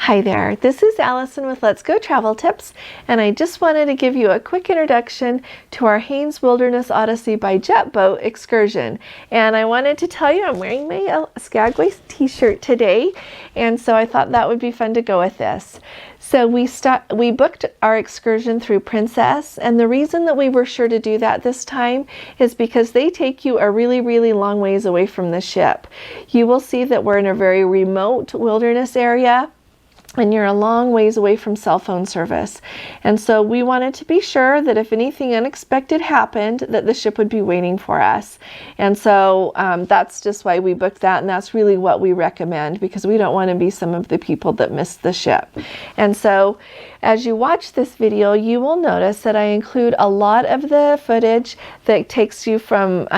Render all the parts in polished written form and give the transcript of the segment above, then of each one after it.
Hi there, this is Allison with Let's Go Travel Tips, and I just wanted to give you a quick introduction to our Haines Wilderness Odyssey by Jetboat excursion. And I wanted to tell you I'm wearing my Skagway t-shirt today, and so I thought that would be fun to go with this. So we booked our excursion through Princess, and the reason that we were sure to do that this time is because they take you a really long ways away from the ship. You will see that we're in a very remote wilderness area, and you're a long ways away from cell phone service. And so we wanted to be sure that if anything unexpected happened, that the ship would be waiting for us. And so that's just why we booked that, and that's really what we recommend, because we don't want to be some of the people that missed the ship. And so as you watch this video, you will notice that I include a lot of the footage that takes you from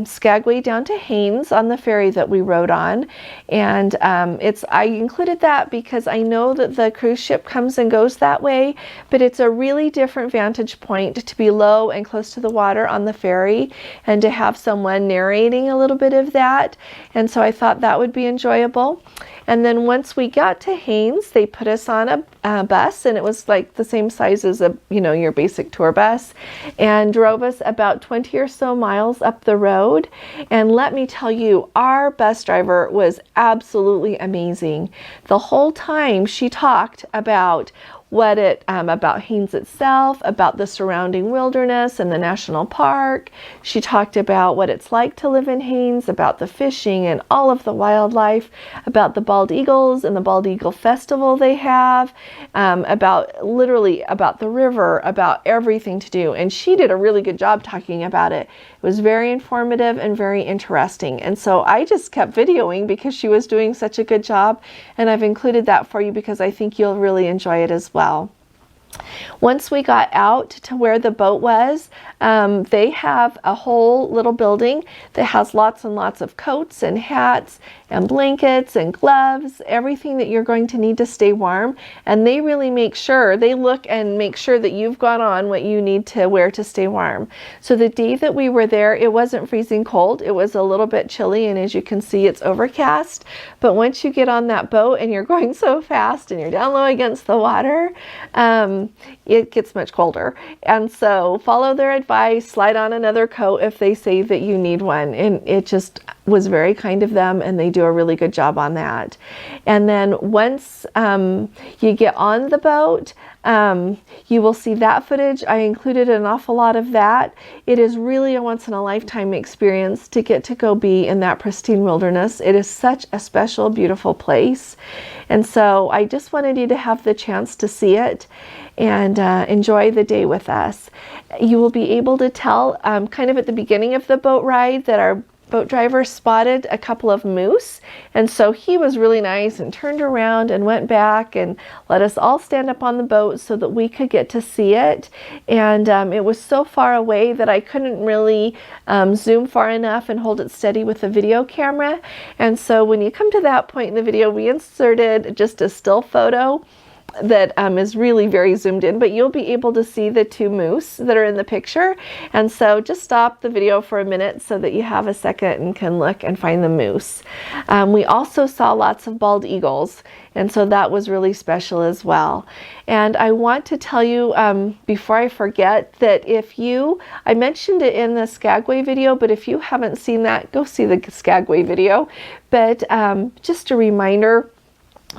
Skagway down to Haines on the ferry that we rode on. And I included that because I know that the cruise ship comes and goes that way, but it's a really different vantage point to be low and close to the water on the ferry and to have someone narrating a little bit of that. And so I thought that would be enjoyable. And then once we got to Haines, they put us on a bus, and it was like the same size as your basic tour bus, and drove us about 20 or so miles up the road. And let me tell you, our bus driver was absolutely amazing. The whole time she talked about about Haines itself, about the surrounding wilderness and the national park. She talked about what it's like to live in Haines, about the fishing and all of the wildlife, about the bald eagles and the bald eagle festival they have, about the river, about everything to do. And she did a really good job talking about it. It was very informative and very interesting. And so I just kept videoing because she was doing such a good job, and I've included that for you because I think you'll really enjoy it as well. Once we got out to where the boat was, they have a whole little building that has lots and lots of coats and hats and blankets and gloves, everything that you're going to need to stay warm. And they really look and make sure that you've got on what you need to wear to stay warm. So the day that we were there, it wasn't freezing cold. It was a little bit chilly, and as you can see, it's overcast. But once you get on that boat and you're going so fast and you're down low against the water, it gets much colder. And so follow their advice, slide on another coat if they say that you need one. And it just was very kind of them, and they do a really good job on that. And then once you get on the boat, you will see that footage. I included an awful lot of that. It is really a once-in-a-lifetime experience to get to go be in that pristine wilderness. It is such a special, beautiful place. And so I just wanted you to have the chance to see it and enjoy the day with us. You will be able to tell kind of at the beginning of the boat ride that our boat driver spotted a couple of moose, and so he was really nice and turned around and went back and let us all stand up on the boat so that we could get to see it. And it was so far away that I couldn't really zoom far enough and hold it steady with the video camera. And so when you come to that point in the video, we inserted just a still photo that is really very zoomed in, but you'll be able to see the two moose that are in the picture. And so just stop the video for a minute so that you have a second and can look and find the moose. We also saw lots of bald eagles, and so that was really special as well. And I want to tell you before I forget that I mentioned it in the Skagway video, but if you haven't seen that, go see the Skagway video. But just a reminder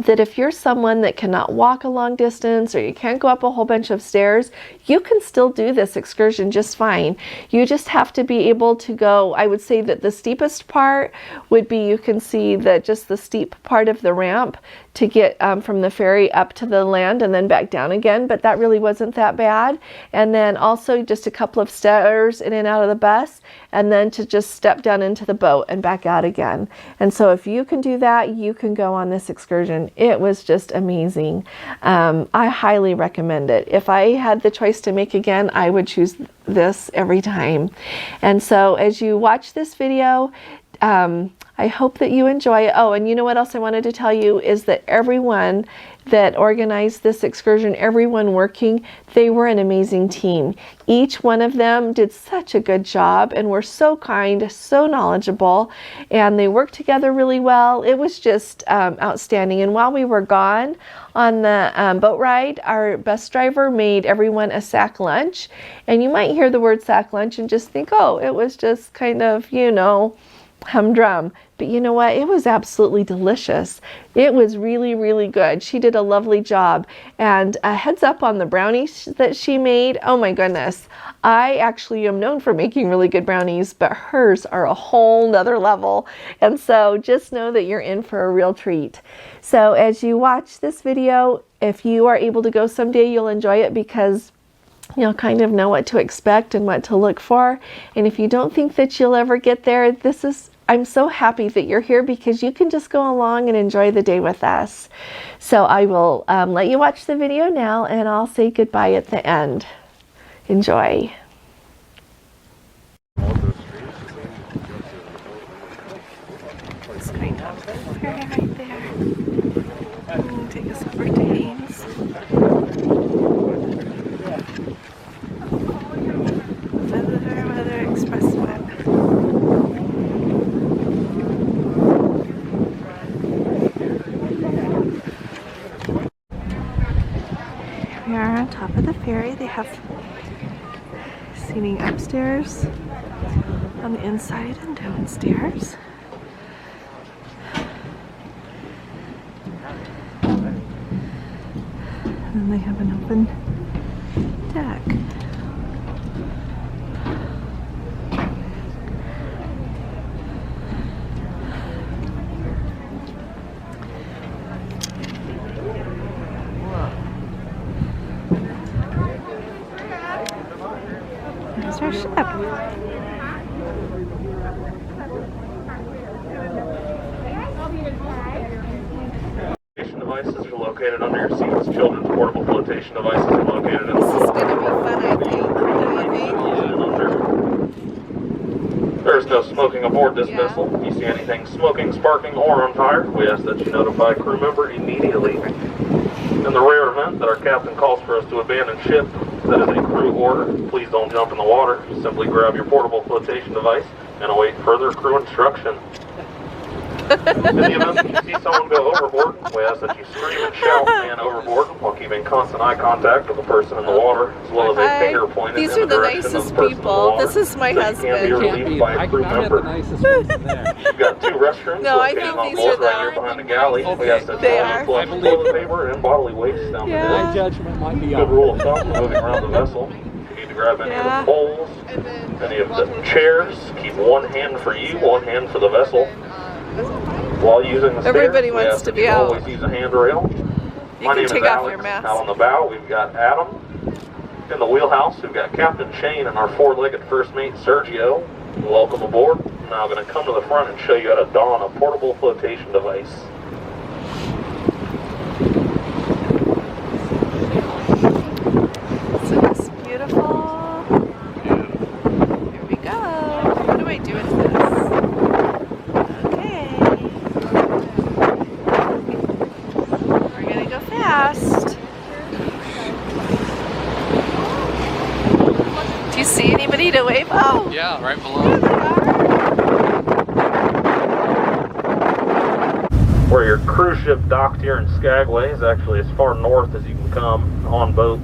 that if you're someone that cannot walk a long distance, or you can't go up a whole bunch of stairs, you can still do this excursion just fine. You just have to be able to go. I would say that the steepest part would be, you can see just the steep part of the ramp to get from the ferry up to the land and then back down again, but that really wasn't that bad. And then also just a couple of stairs in and out of the bus, and then to just step down into the boat and back out again. And so if you can do that, you can go on this excursion. It was just amazing. I highly recommend it. If I had the choice to make again, I would choose this every time. And so as you watch this video, I hope that you enjoy it. Oh, and you know what else I wanted to tell you is that everyone that organized this excursion, everyone working, they were an amazing team. Each one of them did such a good job and were so kind, so knowledgeable, and they worked together really well. It was just outstanding. And while we were gone on the boat ride, our bus driver made everyone a sack lunch. And you might hear the word sack lunch and just think, oh, it was just kind of, you know, humdrum. But you know what? It was absolutely delicious. It was really, really good. She did a lovely job. And a heads up on the brownies that she made. Oh my goodness. I actually am known for making really good brownies, but hers are a whole nother level. And so just know that you're in for a real treat. So as you watch this video, if you are able to go someday, you'll enjoy it because you'll kind of know what to expect and what to look for. And if you don't think that you'll ever get there, I'm so happy that you're here because you can just go along and enjoy the day with us. So I will let you watch the video now and I'll say goodbye at the end. Enjoy. It's kind of ferry right there. Take us over to Haines. Weather Expressway. We are on top of the ferry. They have seating upstairs, on the inside and downstairs. And then they have an open deck. There's our ship. Devices are located under your seats. Children's portable flotation devices are located in the This is going to be fun, I think. There is no smoking aboard this vessel. If you see anything smoking, sparking, or on fire, we ask that you notify a crew member immediately. In the rare event that our captain calls for us to abandon ship, that is a crew order. Please don't jump in the water. Simply grab your portable flotation device and await further crew instruction. In the event that you see someone go overboard, we ask that you scream and shout "man overboard" while keeping constant eye contact with the person in the water, as well as a finger pointed These in are the the direction of nicest the person in the people. water. This is my So husband. you can't be relieved by a crew member. the nicest ones in there. You've got two restrooms No, I located think on these board are right them. here behind the galley. We ask that They you are. only flush toilet paper and bodily waste down Yeah. the My ditch. judgment might be Good off. rule of thumb when moving around the vessel. If you need to grab any of the poles, any of the chairs, keep one hand for you, one hand for the vessel. While using the stairs, Everybody we wants ask to that be you out. always use a handrail. You My can name is take off Alex. your mask. Out on the bow, we've got Adam. In the wheelhouse, we've got Captain Shane and our four-legged first mate, Sergio. Welcome aboard. I'm now going to come to the front and show you how to don a portable flotation device. Isn't this beautiful? Here we go. What do I do with this? Okay. We're gonna go fast. Do you see anybody to wave? Oh! Yeah, right There below. they are. Where your cruise ship docked here in Skagway is actually as far north as you can come on boat.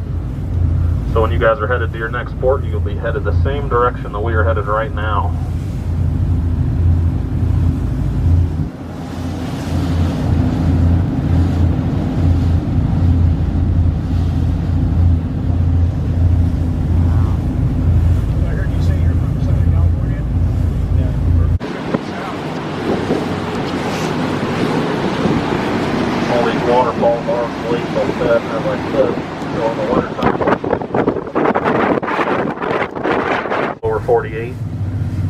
So when you guys are headed to your next port, you'll be headed the same direction that we are headed right now. I heard you say you're from Southern California. All these waterfalls are lake like that, and like this, so in the wintertime. Lower 48,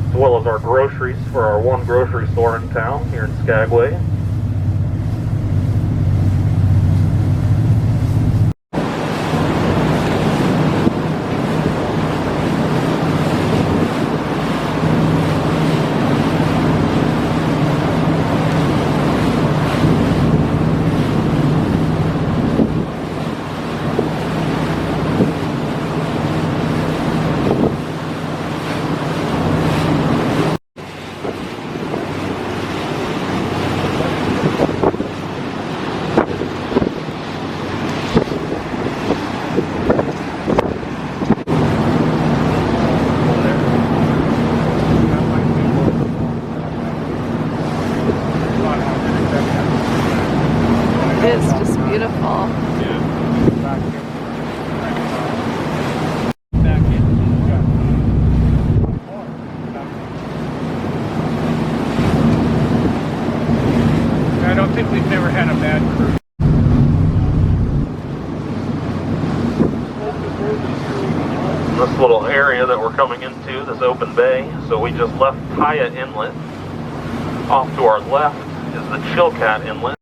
as well as our groceries for our one grocery store in town here in Skagway. is just beautiful. Back in. Back in. Yeah. I don't think we've never had a bad cruise. This little area that we're coming into, this open bay, so we just left Kaya Inlet. Off to our left is the Chilkat Inlet.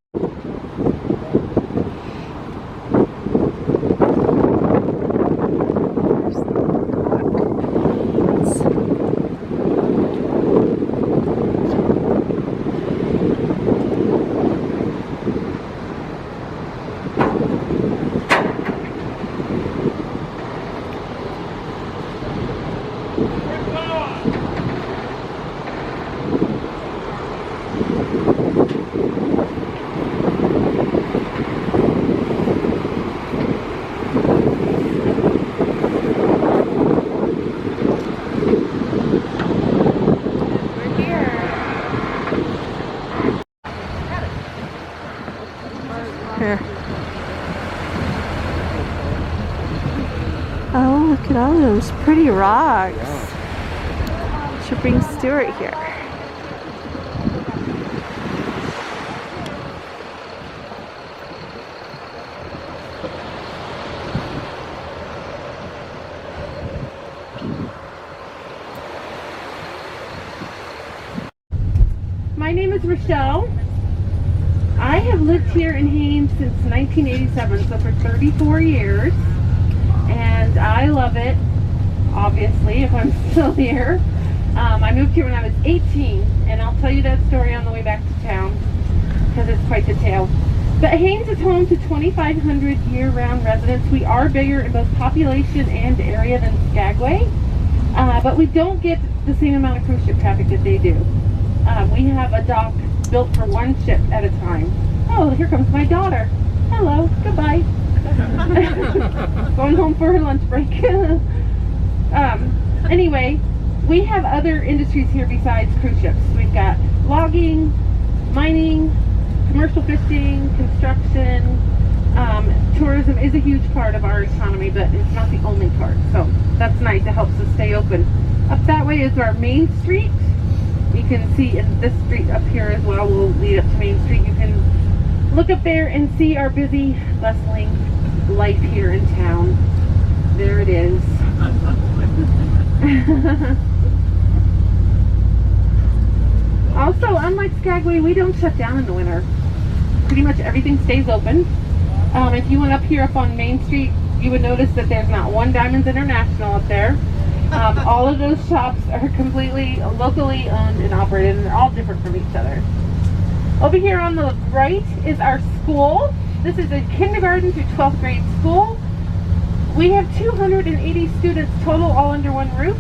Here. Oh, look at all those pretty rocks. Should bring Stuart here. My name is Rochelle. I have lived here in Haines since 1987, so for 34 years, and I love it, obviously, if I'm still here. I moved here when I was 18, and I'll tell you that story on the way back to town, because it's quite the tale. But Haines is home to 2,500 year-round residents. We are bigger in both population and area than Skagway, but we don't get the same amount of cruise ship traffic that they do. We have a dock built for one ship at a time. Oh, here comes my daughter. Hello, goodbye. Going home for her lunch break. Anyway, we have other industries here besides cruise ships. We've got logging, mining, commercial fishing, construction. Tourism is a huge part of our economy, but it's not the only part. So that's nice. It helps us stay open. Up that way is our main street. You can see in this street up here as well will lead up to Main Street. You can look up there and see our busy, bustling life here in town. There it is. Also, unlike Skagway, we don't shut down in the winter. Pretty much everything stays open. If you went up here up on Main Street, you would notice that there's not one Diamonds International up there. All of those shops are completely locally owned and operated, and they're all different from each other. Over here on the right is our school. This is a kindergarten through 12th grade school. We have 280 students total all under one roof,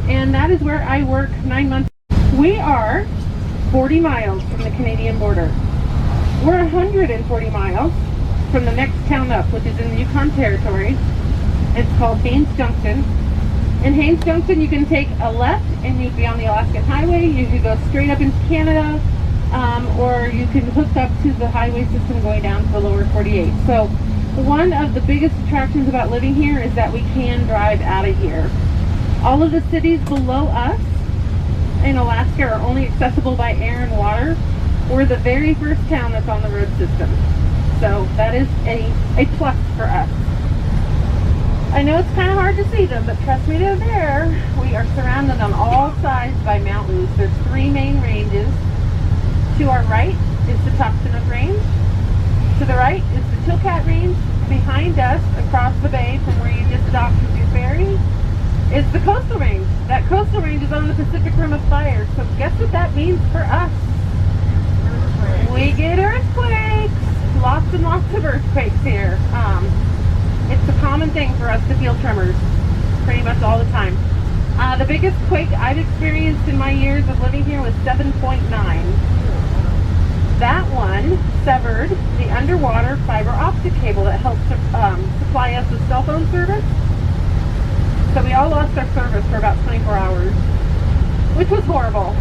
and that is where I work 9 months. We are 40 miles from the Canadian border. We're 140 miles from the next town up, which is in the Yukon Territory. It's called Haines Junction. In Haines Junction, you can take a left and you'd be on the Alaskan Highway. You could go straight up into Canada, or you can hook up to the highway system going down to the lower 48. So one of the biggest attractions about living here is that we can drive out of here. All of the cities below us in Alaska are only accessible by air and water. We're the very first town that's on the road system. So that is a plus for us. I know it's kind of hard to see them, but trust me, they're there. We are surrounded on all sides by mountains. There's 3 main ranges. To our right is the Tuxtanook Range. To the right is the Chilkat Range. Behind us, across the bay from where you just docked with your ferry, is the Coastal Range. That Coastal Range is on the Pacific Rim of Fire. So guess what that means for us? We get earthquakes. Lots and lots of earthquakes here. It's a common thing for us to feel tremors pretty much all the time. The biggest quake I've experienced in my years of living here was 7.9. That one severed the underwater fiber optic cable that helped to supply us with cell phone service. So we all lost our service for about 24 hours, which was horrible.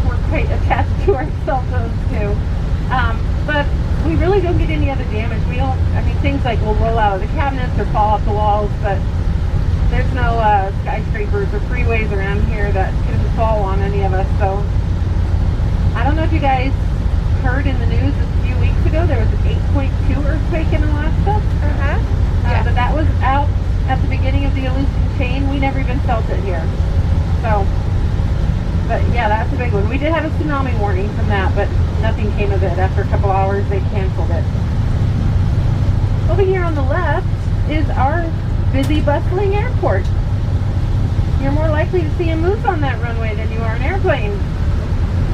We're quite attached to our cell phones too. But we really don't get any other damage. We don't, I mean, things like will roll out of the cabinets or fall off the walls, but there's no skyscrapers or freeways around here that can fall on any of us. So I don't know if you guys heard in the news a few weeks ago, there was an 8.2 earthquake in Alaska. Yeah. But that was out at the beginning of the Aleutian chain. We never even felt it here. So, but yeah, that's a big one. We did have a tsunami warning from that, but nothing came of it. After a couple hours, they canceled it. Over here on the left is our busy, bustling airport. You're more likely to see a moose on that runway than you are an airplane.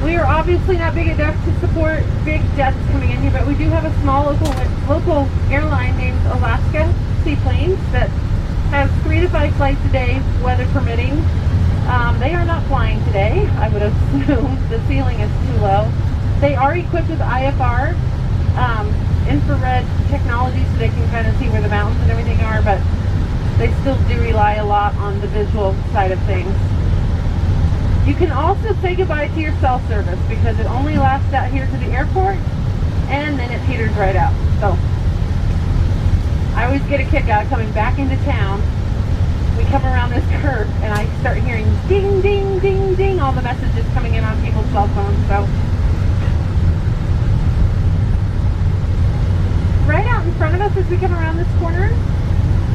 We are obviously not big enough to support big jets coming in here, but we do have a small local airline named Alaska Seaplanes that has 3 to 5 flights a day, weather permitting. They are not flying today, I would assume. The ceiling is too low. They are equipped with IFR, infrared technology, so they can kind of see where the mountains and everything are, but they still do rely a lot on the visual side of things. You can also say goodbye to your cell service because it only lasts out here to the airport and then it peters right out. So I always get a kick out of coming back into town. We come around this curve and I start hearing ding, ding, ding, ding, all the messages coming in on people's cell phones. So right out in front of us as we come around this corner,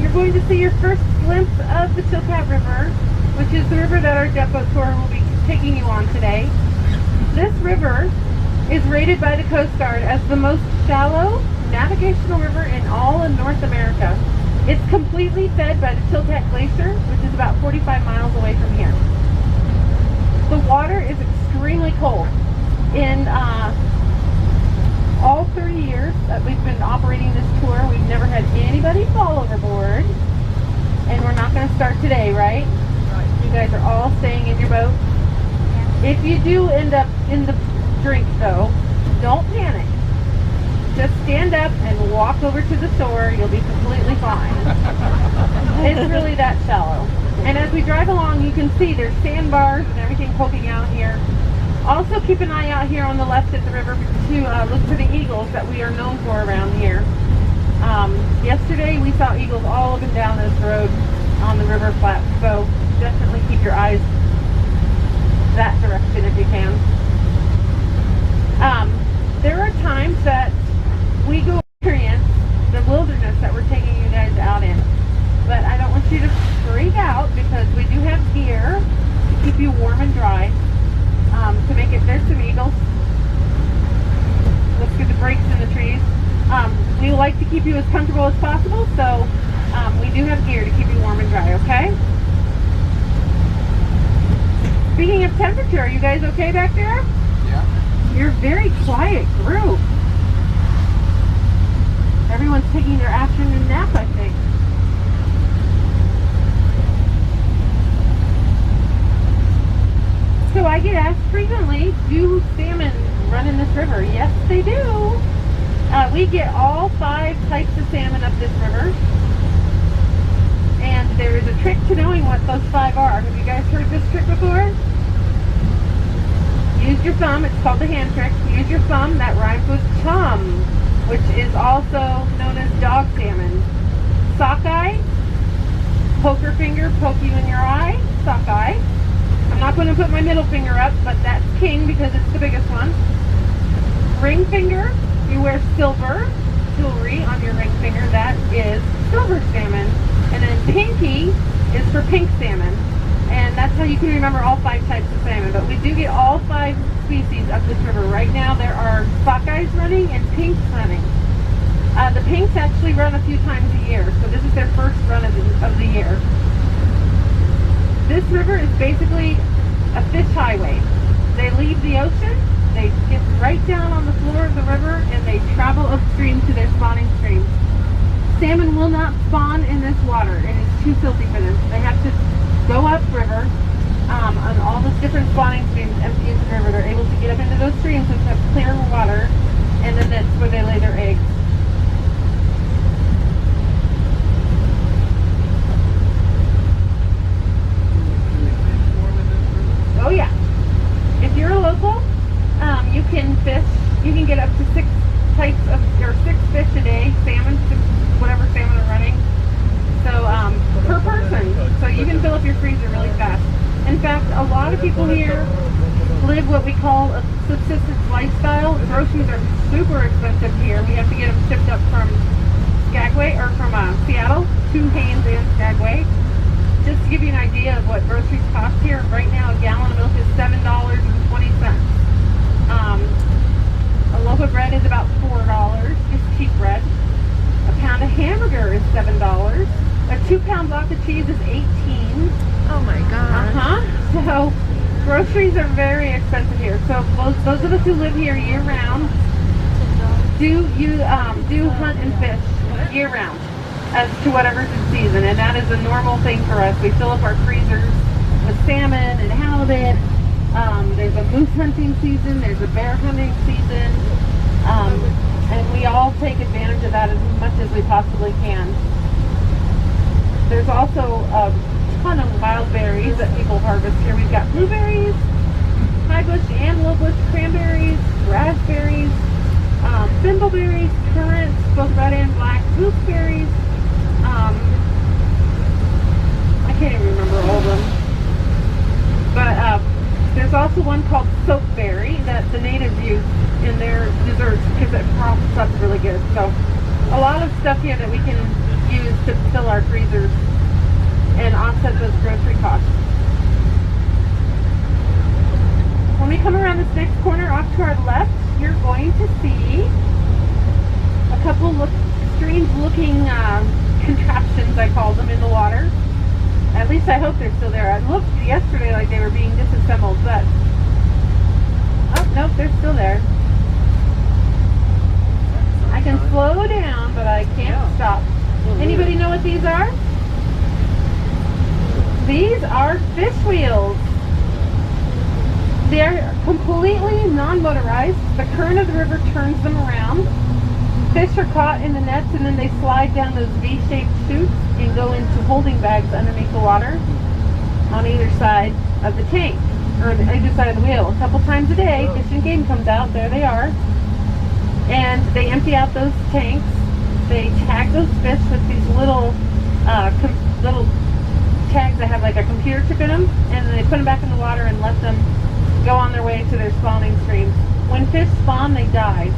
you're going to see your first glimpse of the Chilkat River, which is the river that our Jetboat tour will be taking you on today. This river is rated by the Coast Guard as the most shallow navigational river in all of North America. It's completely fed by the Chilkat Glacier, which is about 45 miles away from here. The water is extremely cold. In all 30 years that we've been operating this tour, we've never had anybody fall overboard. And we're not going to start today, right? You guys are all staying in your boat. If you do end up in the drink, though, don't panic. Just stand up and walk over to the shore. You'll be completely fine. It's really that shallow. And as we drive along, you can see there's sandbars and everything poking out here. Also, keep an eye out here on the left at the river to look for the eagles that we are known for around here. Yesterday, we saw eagles all up and down this road on the river flat, so definitely keep your eyes that direction if you can. There are times that we go experience the wilderness that we're taking you guys out in, but I don't want you to freak out because we do have gear to keep you warm and dry. To make it, there's some eagles. Look through the breaks in the trees. We like to keep you as comfortable as possible, so we do have gear to keep you warm and dry, okay? Speaking of temperature, are you guys okay back there? Yeah. You're a very quiet group. Everyone's taking their afternoon nap, I think. So I get asked frequently, do salmon run in this river? Yes, they do. We get all 5 types of salmon up this river. And there is a trick to knowing what those 5 are. Have you guys heard this trick before? Use your thumb. It's called the hand trick. Use your thumb. That rhymes with chum, which is also known as dog salmon. Sockeye. Poker finger, poke you in your eye. Sockeye. I'm not going to put my middle finger up, but that's king because it's the biggest one. Ring finger. You wear silver jewelry on your ring finger. That is silver salmon. And then pinky is for pink salmon. And that's how you can remember all 5 types of salmon. But we do get all 5 species up this river. Right now there are sockeyes running and pinks running. The pinks actually run a few times a year. So this is their first run of the year. This river is basically a fish highway. They leave the ocean, they get right down on the floor of the river, and they travel upstream to their spawning streams. Salmon will not spawn in this water. It is too filthy for them. They have to go upriver on all the different spawning streams empty into the river. They're able to get up into those streams which have clear water, and then that's where they lay their eggs. Oh yeah. If you're a local, you can fish. You can get up to 6 types of people here live what we call a subsistence lifestyle. Groceries are super expensive here. We have to get them shipped up from Skagway or from Seattle to Haines and Skagway. Just to give you an idea of what groceries cost here, right now a gallon of milk is $7.20. A loaf of bread is about $4, just cheap bread. A pound of hamburger is $7. A 2-pound block of cheese is $18. Oh my gosh. So groceries are very expensive here. So those of us who live here year round do hunt and fish year round as to whatever's in season, and that is a normal thing for us. We fill up our freezers with salmon and halibut. There's a moose hunting season, there's a bear hunting season, and we all take advantage of that as much as we possibly can. There's also a ton of wild berries that people harvest here. We've got blueberries, high bush and low bush cranberries, raspberries, thimbleberries, currants, both red and black, gooseberries. I can't even remember all of them. But there's also one called soapberry that the natives use in their desserts because it froths up really good. So a lot of stuff here that we can use to fill our freezers and offset those grocery costs. When we come around this next corner off to our left, you're going to see a couple strange looking contraptions, I call them, in the water. At least I hope they're still there. I looked yesterday like they were being disassembled, but oh nope, they're still there. I can slow down, but I can't stop. Anybody know what these are? These are fish wheels. They're completely non-motorized. The current of the river turns them around. Fish are caught in the nets and then they slide down those V-shaped chutes and go into holding bags underneath the water on either side of the tank, or either side of the wheel. A couple times a day, Fish and Game comes out, there they are, and they empty out those tanks. They tag those fish with these little tags that have like a computer chip in them, and then they put them back in the water and let them go on their way to their spawning streams. When fish spawn, they die.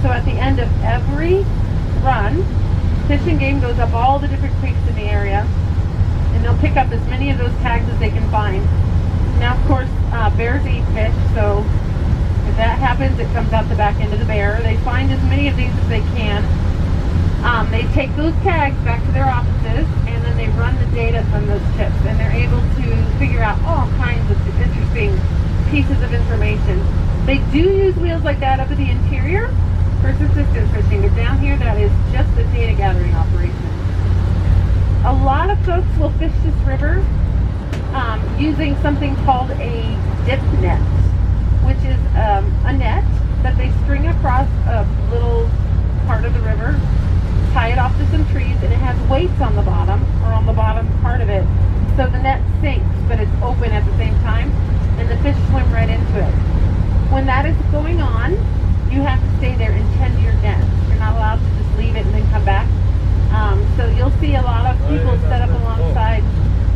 So at the end of every run, Fish and Game goes up all the different creeks in the area, and they'll pick up as many of those tags as they can find. Now, of course, bears eat fish, so if that happens, it comes out the back end of the bear. They find as many of these as they can. They take those tags back to their offices, and then they run the data from those chips, and they're able to figure out all kinds of interesting pieces of information. They do use wheels like that up in the interior for subsistence fishing, but down here that is just a data gathering operation. A lot of folks will fish this river using something called a dip net, which is a net that they string across a little part of the river, tie it off to some trees, and it has weights on the bottom, or on the bottom part of it, so the net sinks, but it's open at the same time, and the fish swim right into it. When that is going on, you have to stay there and tend your nets. You're not allowed to just leave it and then come back. So you'll see a lot of people set up alongside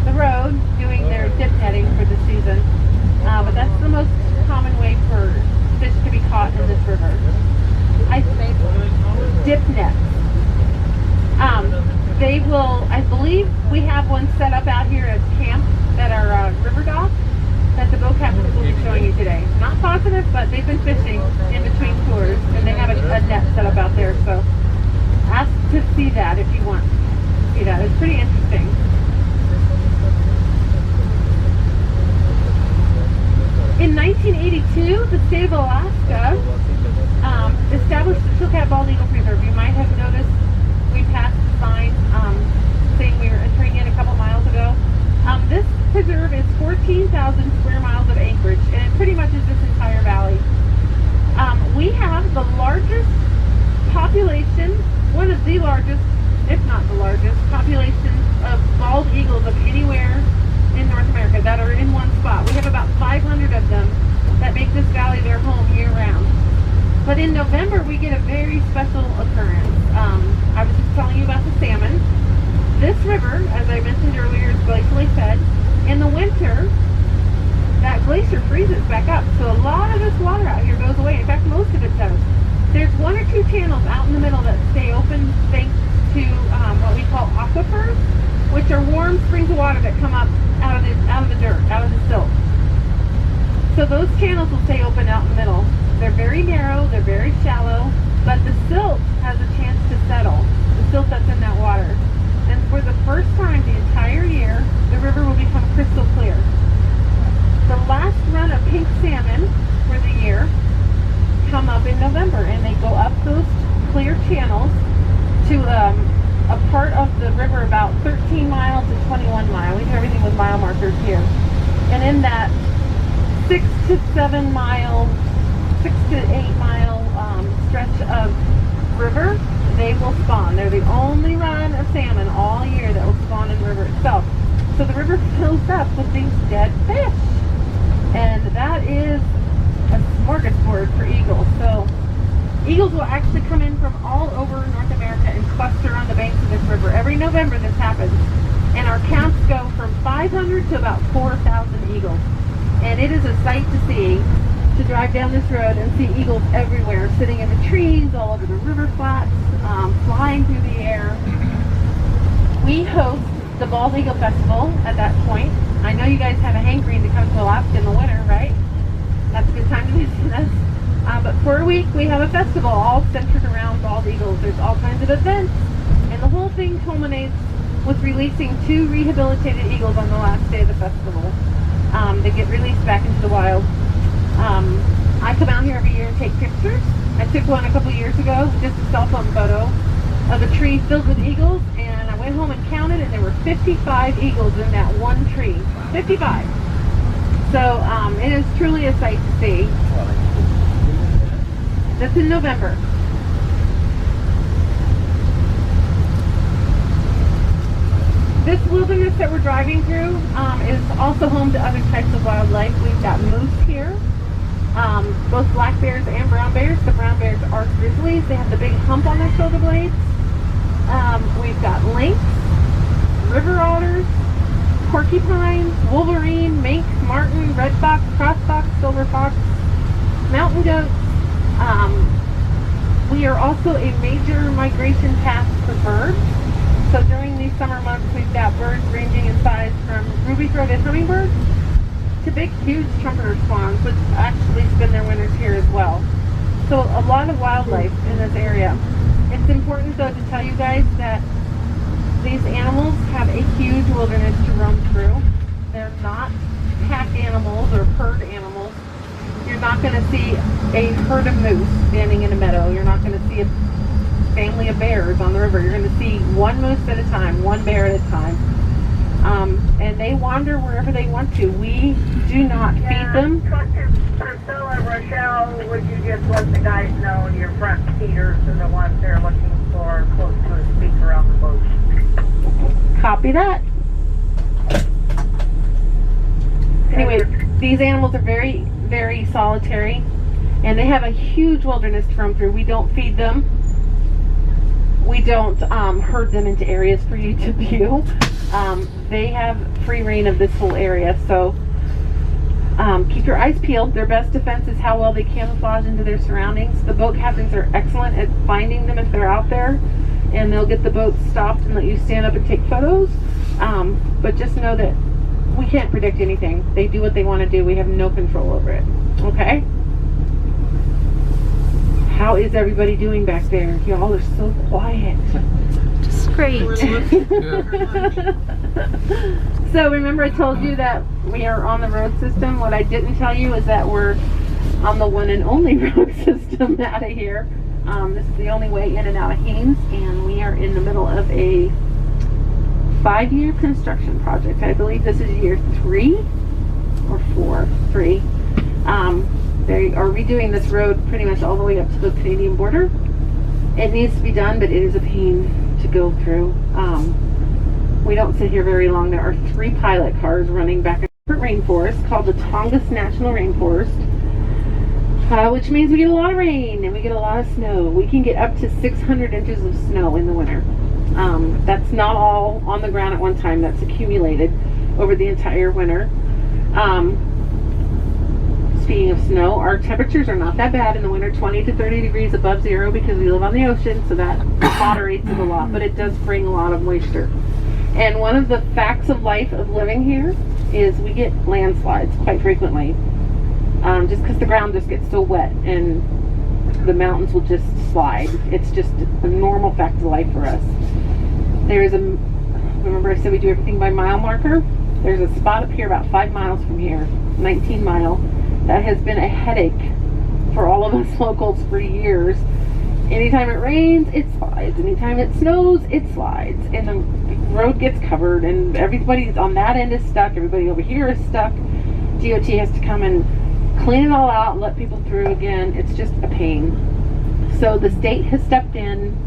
the road doing their dip netting for the season. But that's the most common way for fish to be caught in this river. Dip nets. They will, I believe we have one set up out here at camp at our river dock that the boat captains will be showing you today. Not positive, but they've been fishing in between tours, and they have a net set up out there, so ask to see that if you want to see that. It's pretty interesting. In 1982, the state of Alaska established the Chilkat Bald Eagle Preserve. You might have noticed we passed the sign saying we were entering in a couple miles ago. This preserve is 14,000 square miles of acreage, and it pretty much is this entire valley. We have the largest population, one of the largest, if not the largest, population of bald eagles of anywhere in North America that are in one spot. We have about 500 of them that make this valley their home year round. But in November, we get a very special occurrence. I was just telling you about the salmon. This river, as I mentioned earlier, is glacially fed. In the winter, that glacial few channels out in the middle that stay open thanks to what we call aquifers, which are warm springs of water that come up out of the dirt, out of the silt. So those channels will stay open out in the middle. They're very narrow, they're very shallow, but the silt has a chance to settle, the silt that's in that water. And for the first time the entire year, the river will become crystal clear. The last run of pink salmon for the year come up in November, and they go up those clear channels to a part of the river about 13 miles to 21 miles. We do everything with mile markers here. And in that 6 to 8 mile stretch of river, they will spawn. They're the only run of salmon all year that will spawn in the river itself. So the river fills up with these dead fish. And that is a smorgasbord for eagles. So eagles will actually come in from all over North America and cluster on the banks of this river. Every November this happens. And our counts go from 500 to about 4,000 eagles. And it is a sight to see, to drive down this road and see eagles everywhere, sitting in the trees, all over the river flats, flying through the air. We host the Bald Eagle Festival at that point. I know you guys have a hankering to come to Alaska in the winter, right? That's a good time to visit us. But for a week we have a festival all centered around bald eagles. There's all kinds of events, and the whole thing culminates with releasing 2 rehabilitated eagles on the last day of the festival. They get released back into the wild. I come out here every year and take pictures. I took one a couple years ago, just a cell phone photo of a tree filled with eagles, and I went home and counted, and there were 55 eagles in that one tree. 55. So it is truly a sight to see. That's in November. This wilderness that we're driving through is also home to other types of wildlife. We've got moose here, both black bears and brown bears. The brown bears are grizzlies. They have the big hump on their shoulder blades. We've got lynx, river otters, porcupine, wolverine, mink, marten, red fox, cross fox, silver fox, mountain goats. We are also a major migration path for birds. So during these summer months, we've got birds ranging in size from ruby-throated hummingbirds to big, huge trumpeter swans, which actually spend their winters here as well. So a lot of wildlife in this area. It's important, though, to tell you guys that these animals have a huge wilderness to roam through. They're not pack animals or herd animals. You're not going to see a herd of moose standing in a meadow. You're not going to see a family of bears on the river. You're going to see one moose at a time, one bear at a time. And they wander wherever they want to. We do not feed them. Priscilla, Rochelle, would you just let the guys know your front feeders are the ones they're looking for close to a speaker on the boat? Copy that. Anyway, these animals are very, very solitary, and they have a huge wilderness to roam through. We don't feed them. We don't herd them into areas for you to view. They have free reign of this whole area, so keep your eyes peeled. Their best defense is how well they camouflage into their surroundings. The boat captains are excellent at finding them if they're out there, and they'll get the boat stopped and let you stand up and take photos. But just know that we can't predict anything. They do what they want to do. We have no control over it. Okay? How is everybody doing back there? Y'all are so quiet. Just great. So remember I told you that we are on the road system. What I didn't tell you is that we're on the one and only road system out of here. This is the only way in and out of Haines, and we are in the middle of a 5-year construction project. I believe this is year 3 or 4. 3. They are redoing this road pretty much all the way up to the Canadian border. It needs to be done, but it is a pain to go through. We don't sit here very long. There are 3 pilot cars running back in the rainforest called the Tongass National Rainforest, which means we get a lot of rain and we get a lot of snow. We can get up to 600 inches of snow in the winter. That's not all on the ground at one time. That's accumulated over the entire winter. speaking of snow, our temperatures are not that bad in the winter, 20 to 30 degrees above zero because we live on the ocean, so that moderates it a lot, but it does bring a lot of moisture. And one of the facts of life of living here is we get landslides quite frequently, just because the ground just gets so wet and the mountains will just slide. It's just a normal fact of life for us. Remember I said we do everything by mile marker? There's a spot up here about 5 miles from here, 19 mile, that has been a headache for all of us locals for years. Anytime it rains, it slides. Anytime it snows, it slides. And the road gets covered and everybody on that end is stuck. Everybody over here is stuck. DOT has to come and clean it all out and let people through again. It's just a pain. So the state has stepped in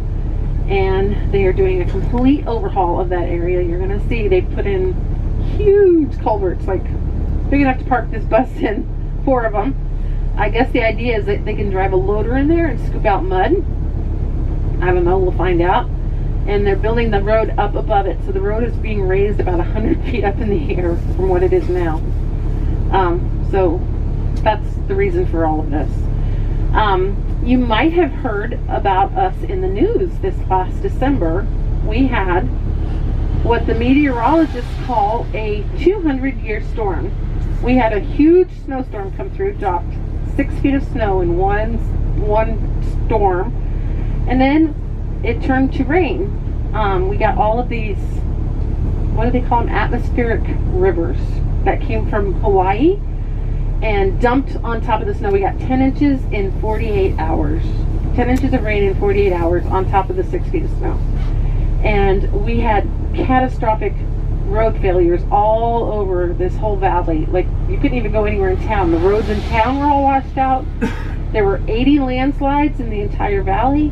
and they are doing a complete overhaul of that area. You're going to see they've put in huge culverts, like big enough to park this bus in, 4 of them. I guess the idea is that they can drive a loader in there and scoop out mud. I don't know, we'll find out. And they're building the road up above it, so the road is being raised about 100 feet up in the air from what it is now. So that's the reason for all of this. You might have heard about us in the news this past December. We had what the meteorologists call a 200-year storm. We had a huge snowstorm come through, dropped 6 feet of snow in one storm, and then it turned to rain. We got all of these, what do they call them, atmospheric rivers that came from Hawaii and dumped on top of the snow. We got 10 inches in 48 hours. 10 inches of rain in 48 hours on top of the 6 feet of snow. And we had catastrophic road failures all over this whole valley. Like, you couldn't even go anywhere in town. The roads in town were all washed out. There were 80 landslides in the entire valley.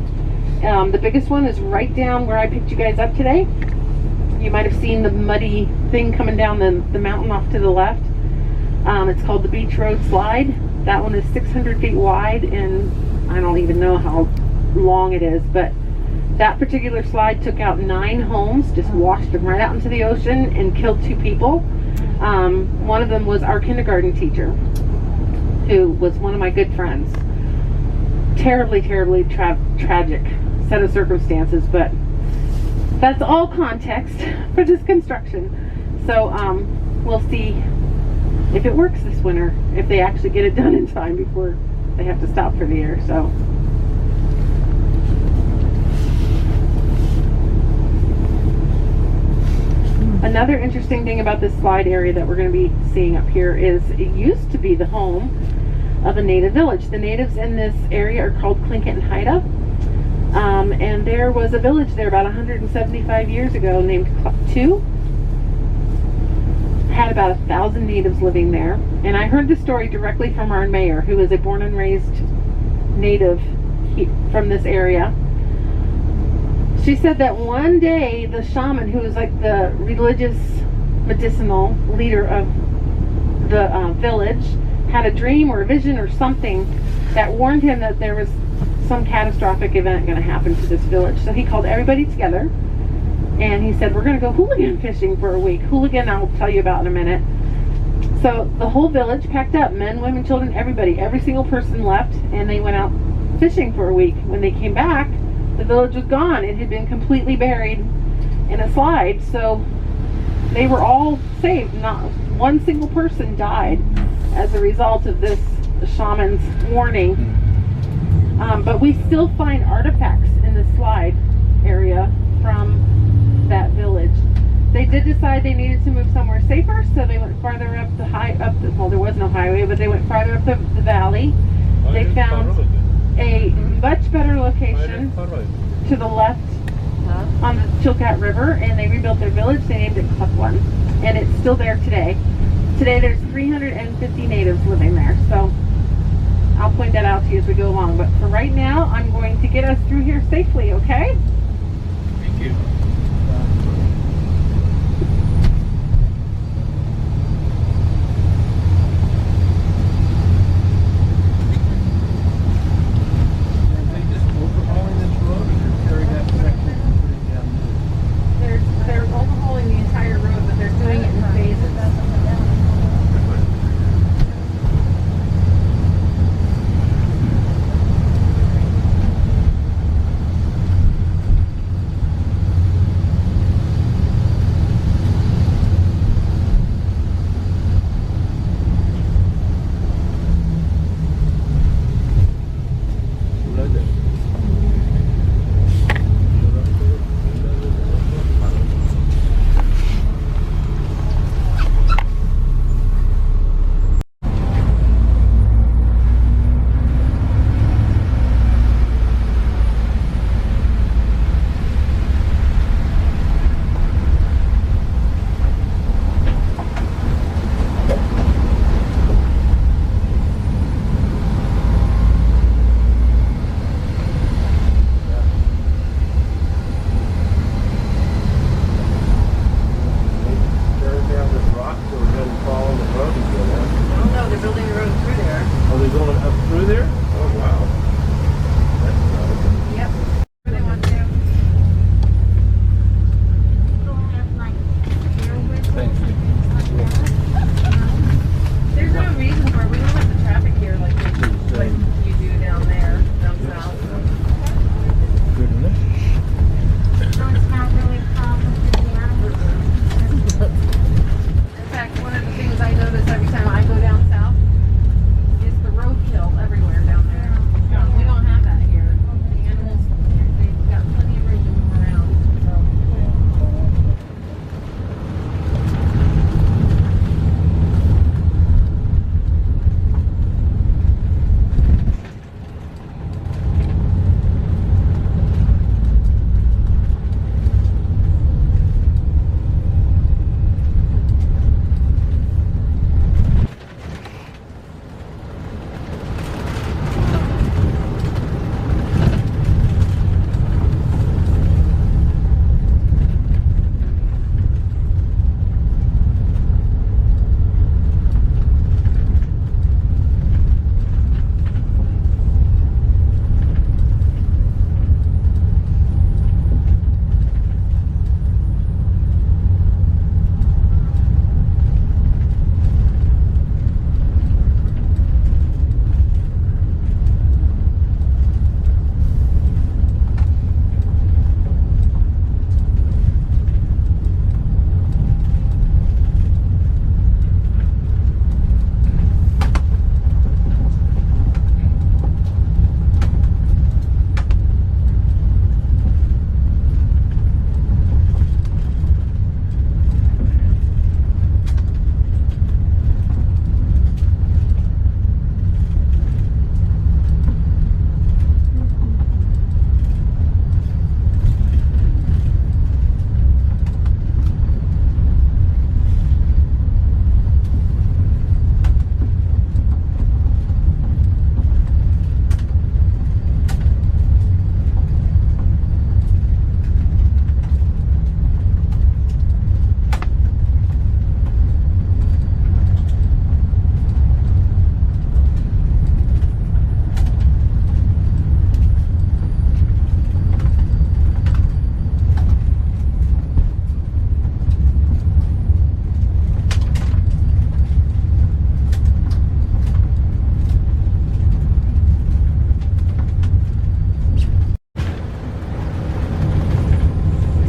The biggest one is right down where I picked you guys up today. You might have seen the muddy thing coming down the mountain off to the left. It's called the Beach Road Slide. That one is 600 feet wide, and I don't even know how long it is, but that particular slide took out 9 homes, just washed them right out into the ocean and killed 2 people. One of them was our kindergarten teacher, who was one of my good friends. Terribly, terribly tragic set of circumstances, but that's all context for this construction. So we'll see if it works this winter, if they actually get it done in time before they have to stop for the year. So another interesting thing about this slide area that we're going to be seeing up here is it used to be the home of a native village. The natives in this area are called Chilkat and Haida, and there was a village there about 175 years ago named Tu. Had about 1,000 natives living there, and I heard the story directly from our mayor, who is a born and raised native from this area. She said that one day the shaman, who was like the religious medicinal leader of the village, had a dream or a vision or something that warned him that there was some catastrophic event going to happen to this village. So he called everybody together and he said, we're going to go hooligan fishing for a week. Hooligan I'll tell you about in a minute. So the whole village packed up, men, women, children, everybody, every single person left, and they went out fishing for a week. When they came back, the village was gone. It had been completely buried in a slide. So they were all saved. Not one single person died as a result of this shaman's warning. But we still find artifacts in the slide area from that village. They did decide they needed to move somewhere safer, so they went farther up well, there was no highway, but they went farther up the valley. They found a much better location to the left on the Chilkat River, and they rebuilt their village. They named it Cluck, and it's still there today. Today there's 350 natives living there, so I'll point that out to you as we go along. But for right now, I'm going to get us through here safely, okay? Thank you. They're overhauling the entire road, but they're doing it in phases.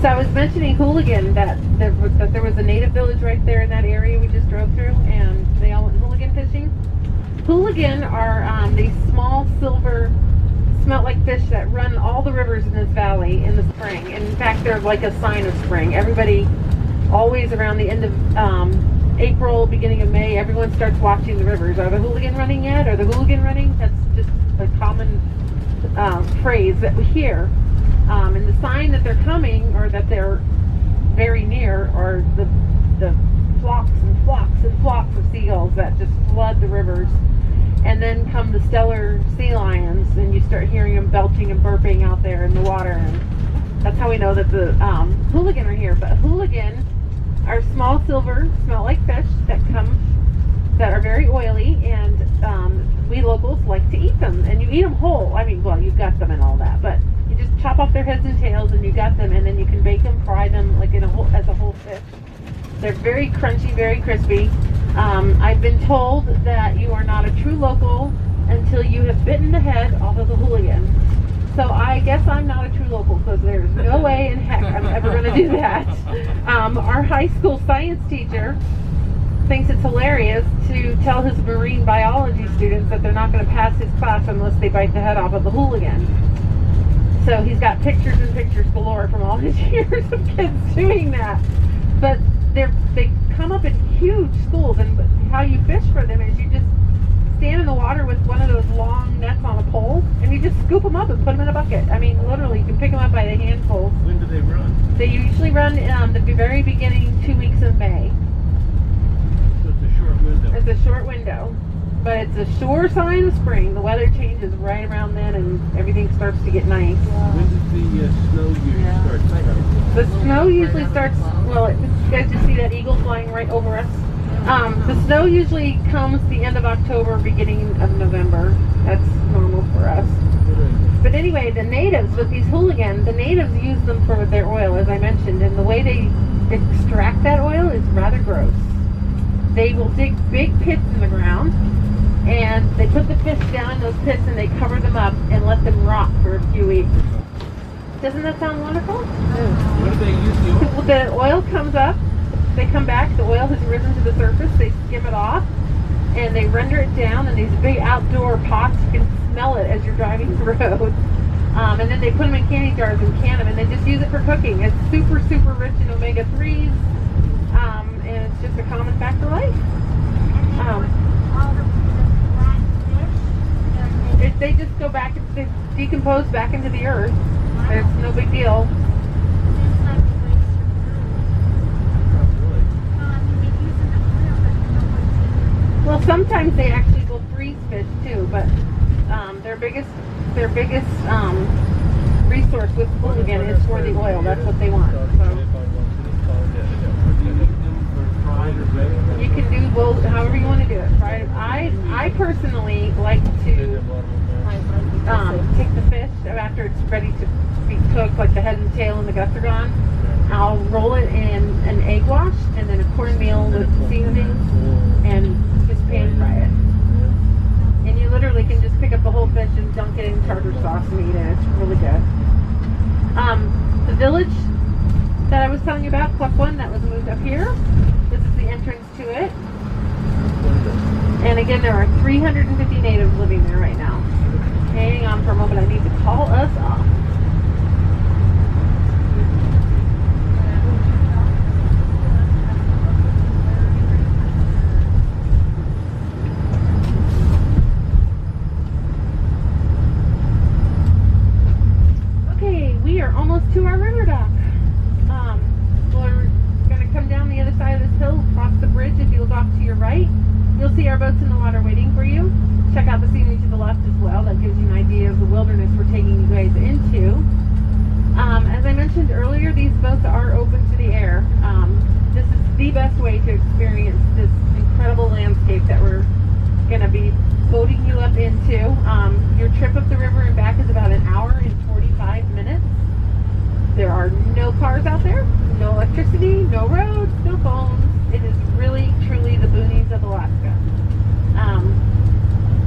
So I was mentioning Hooligan, that there was a native village right there in that area we just drove through, and they all went hooligan fishing. Hooligan are these small silver smelt like fish that run all the rivers in this valley in the spring. And in fact, they're like a sign of spring. Everybody, always around the end of April, beginning of May, everyone starts watching the rivers. Are the hooligan running yet? Are the hooligan running? That's just a common phrase that we hear. And the sign that they're coming, or that they're very near, are the flocks and flocks and flocks of seagulls that just flood the rivers. And then come the stellar sea lions, and you start hearing them belching and burping out there in the water. And that's how we know that the hooligan are here. But hooligan are small silver, smell like fish that are very oily, and we locals like to eat them. And you eat them whole. I mean, well, you've got them and all that, but you just chop off their heads and tails, and you got them, and then you can bake them, fry them like as a whole fish. They're very crunchy, very crispy. I've been told that you are not a true local until you have bitten the head off of the hooligan. So I guess I'm not a true local, because there's no way in heck I'm ever going to do that. Our high school science teacher thinks it's hilarious to tell his marine biology students that they're not going to pass his class unless they bite the head off of the hooligan. So he's got pictures and pictures galore from all his years of kids doing that. But they come up in huge schools, and how you fish for them is you just stand in the water with one of those long nets on a pole, and you just scoop them up and put them in a bucket. I mean, literally, you can pick them up by the handfuls. When do they run? They usually run the very beginning 2 weeks of May. So it's a short window. It's a short window, but it's a sure sign of spring. The weather changes right around then, and everything starts to get nice. When does the snow usually start? The snow usually starts, well, you guys just see that eagle flying right over us. The snow usually comes the end of October, beginning of November. That's normal for us. But anyway, the natives with these hooligan, the natives use them for their oil, as I mentioned, and the way they extract that oil is rather gross. They will dig big pits in the ground, and they put the fish down in those pits, and they cover them up and let them rot for a few weeks. Doesn't that sound wonderful? What do they use the oil? The oil comes up, they come back, the oil has risen to the surface, they skim it off, and they render it down in these big outdoor pots. You can smell it as you're driving the road. And then they put them in candy jars and can them, and they just use it for cooking. It's super, super rich in omega-3s, and it's just a common fact of life. They just go back, they decompose back into the earth. It's no big deal. Well, sometimes they actually will freeze fish too, but their biggest resource with hooligan is for the oil. That's what they want. So you can do both, however you want to do it. Fried. I personally like to take the fish after it's ready to be cooked, like the head and tail and the guts are gone. I'll roll it in an egg wash and then a cornmeal with seasonings, and just pan fry it. And you literally can just pick up the whole fish and dunk it in tartar sauce and eat it. It's really good. The village that I was telling you about, Cluck One, that was moved up here. This is the entrance to it. And again, there are 350 natives living there right now. Hang on for a moment, I need to call us off. Okay, we are almost to our river dock. We're going to come down the other side of this hill, cross the bridge. If you look off to your right, you'll see our boats in the water waiting for you. Check out the scenery to the left as well. That gives you an idea of the wilderness we're taking you guys into. As I mentioned earlier, these boats are open to the air. This is the best way to experience this incredible landscape that we're going to be boating you up into. Your trip up the river and back is about an hour and 45 minutes. There are no cars out there, no electricity, no roads, no phones. It is really, truly the boonies of Alaska.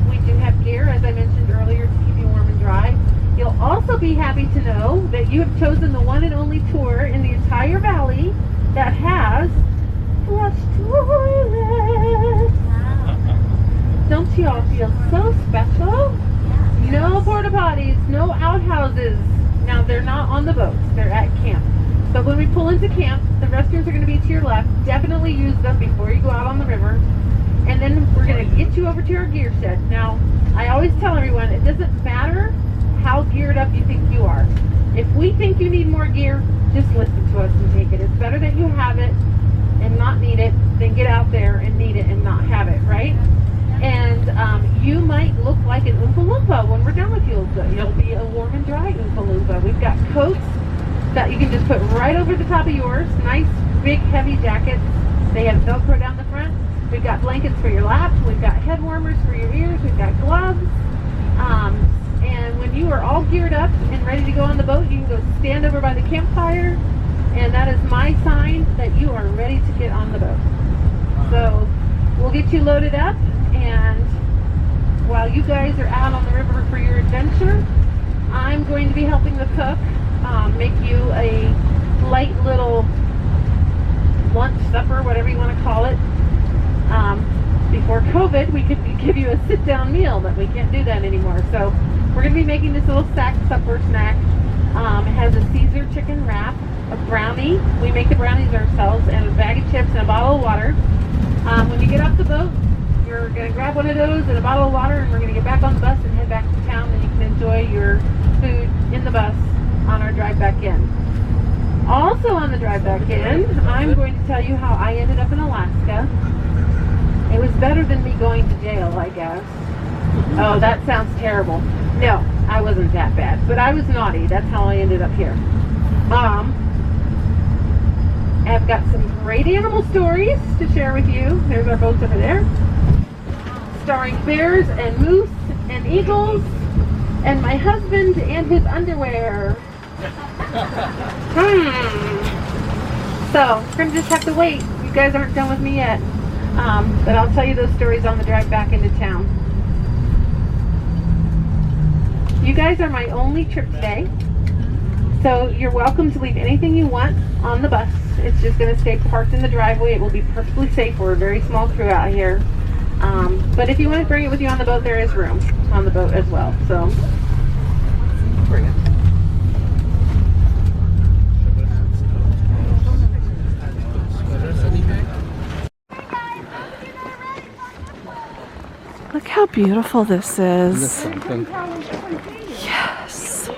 We do have gear, as I mentioned earlier, to keep you warm and dry. You'll also be happy to know that You have chosen the one and only tour in the entire valley that has flush toilets. Don't you all feel so special? No porta potties, no outhouses. Now they're not on the boats, they're at camp. But when we pull into camp, the restrooms are going to be to your left. Definitely use them before you go out on the river. And then we're going to get you over to our gear shed. Now, I always tell everyone, it doesn't matter how geared up you think you are. If we think you need more gear, just listen to us and take it. It's better that you have it and not need it than get out there and need it and not have it, right? And you might look like an Oompa Loompa when we're done with you. You'll be a warm and dry Oompa Loompa. We've got coats that you can just put right over the top of yours. Nice, big, heavy jackets. They have Velcro down the front. We've got blankets for your lap. We've got head warmers for your ears. We've got gloves. And when you are all geared up and ready to go on the boat, you can go stand over by the campfire. And that is my sign that you are ready to get on the boat. So we'll get you loaded up. And while you guys are out on the river for your adventure, I'm going to be helping the cook make you a light little lunch, supper, whatever you want to call it. Before COVID, we could give you a sit-down meal, but we can't do that anymore. So we're going to be making this little supper snack. It has a Caesar chicken wrap, a brownie. We make the brownies ourselves, and a bag of chips and a bottle of water. When you get off the boat, you're going to grab one of those and a bottle of water, and we're going to get back on the bus and head back to town, and you can enjoy your food in the bus on our drive back in. Also on the drive back in, I'm going to tell you how I ended up in Alaska. It was better than me going to jail, I guess. Oh, that sounds terrible. No, I wasn't that bad, but I was naughty. That's how I ended up here. I've got some great animal stories to share with you. There's our boats over there. Starring bears and moose and eagles and my husband and his underwear. So, we're going to just have to wait. You guys aren't done with me yet. But I'll tell you those stories on the drive back into town. You guys are my only trip today. So you're welcome to leave anything you want on the bus. It's just going to stay parked in the driveway. It will be perfectly safe. We're a very small crew out here. But if you want to bring it with you on the boat, there is room on the boat as well. So bring it. Look how beautiful this is. Yes.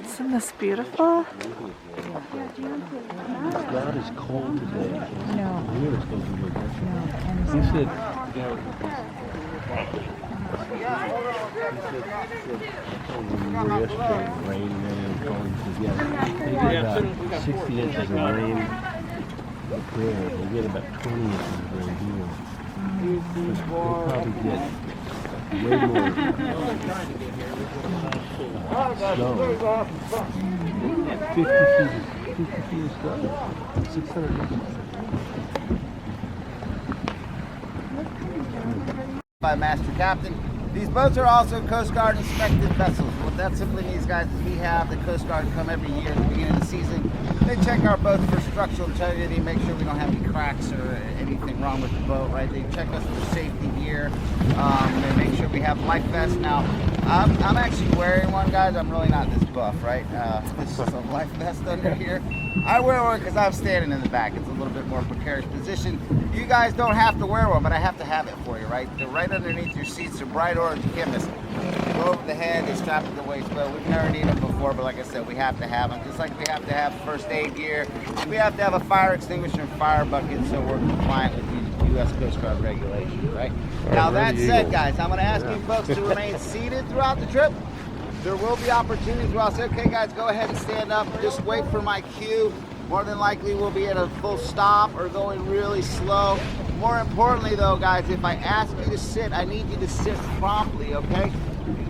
Isn't this beautiful? It's not as cold today. No. Here it's supposed to be good. No. He said, yesterday, rain, going together. They get about 60 inches of rain up there. They get about 20 inches of rain here. They probably get way more snow. 50 feet of snow. 600 inches. By Master Captain. These boats are also Coast Guard inspected vessels. What that simply means, guys, is we have the Coast Guard come every year at the beginning of the season. They check our boats for structural integrity, make sure we don't have any cracks or anything wrong with the boat, right? They check us for safety gear. They make sure we have life vests. Now, I'm actually wearing one, guys. I'm really not this buff, right? This is a life vest under here. I wear one because I'm standing in the back. It's a little bit more precarious position. You guys don't have to wear one, but I have to have it for you, right? They're right underneath your seats. They're bright orange. You can't miss them. Go over the head. They're strapped to the waist. But we've never needed them before. But like I said, we have to have them. Just like we have to have first aid gear. We have to have a fire extinguisher and fire bucket so we're compliant with the U.S. Coast Guard regulations, right? Now that said, guys, I'm going to ask you folks to remain seated throughout the trip. There will be opportunities where I'll say, okay, guys, go ahead and stand up. Just wait for my cue. More than likely, we'll be at a full stop or going really slow. More importantly, though, guys, if I ask you to sit, I need you to sit promptly, okay?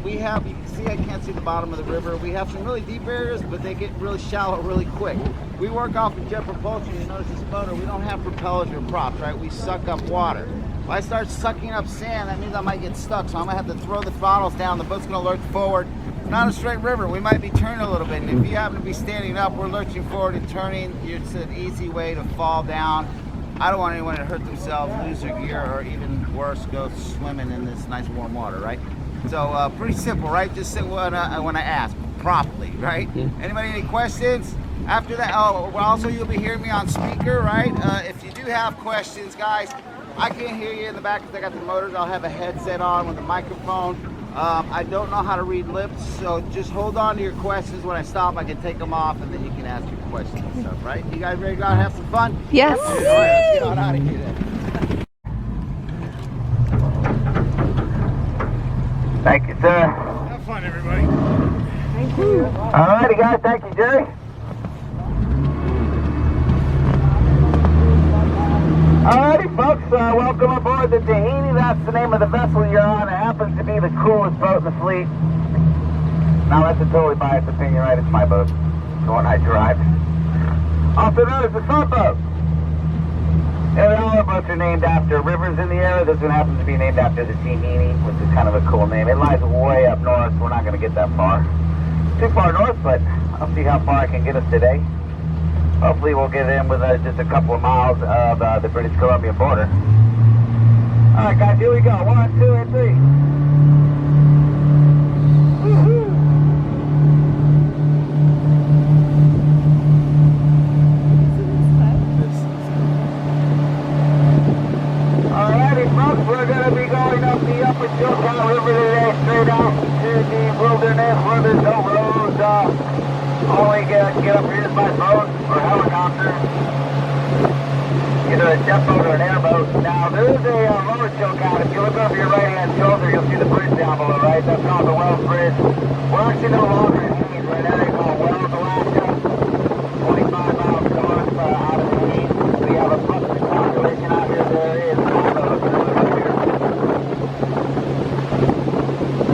we have, you can see I can't see the bottom of the river. We have some really deep areas, but they get really shallow really quick. We work off of jet propulsion. You notice this motor, we don't have propellers or props, right? We suck up water. If I start sucking up sand, that means I might get stuck, so I'm gonna have to throw the throttles down. The boat's gonna lurch forward. It's not a straight river. We might be turning a little bit, and if you happen to be standing up, we're lurching forward and turning. It's an easy way to fall down. I don't want anyone to hurt themselves, lose their gear, or even worse, go swimming in this nice warm water, right? So pretty simple, right? Just sit when I ask properly, right? Anybody any questions? After that, oh, also you'll be hearing me on speaker, right? If you do have questions, guys, I can't hear you in the back because I got the motors. I'll have a headset on with a microphone. I don't know how to read lips, so just hold on to your questions. When I stop, I can take them off, and then you can ask your questions and stuff, right? You guys ready to go out and have some fun? Yes. All right, let's get on out of here then. Thank you, sir. Have fun, everybody. Thank you. Alrighty, guys. Thank you, Jerry. Alrighty, folks. Welcome aboard the Tahini. That's the name of the vessel you're on. It happens to be the coolest boat in the fleet. Now, that's a totally biased opinion, right? It's my boat. The one I drive. Also known as the Sun Boat. And all our boats are named after rivers in the area. This one happens to be named after the Tahini, which is kind of a cool name. It lies way up north. We're not going to get that far. Too far north, but I'll see how far I can get us today. Hopefully we'll get in with just a couple of miles of the British Columbia border. All right, guys, here we go. 1, 2, and 3. Woohoo! Alrighty, folks, we're going to be going up the upper Chilkat River today, straight out to the wilderness where there's no roads. Only get up here by boat or helicopter, either a jetboat or an airboat. Now, there is a lower Chilkat. If you look over your right-hand shoulder, you'll see the bridge down below, right? That's called the Wells Bridge. We're actually no longer in Haines. We're in an area called Wells, Alaska, 25 miles north out of Haines. We have a bustling population out here. There is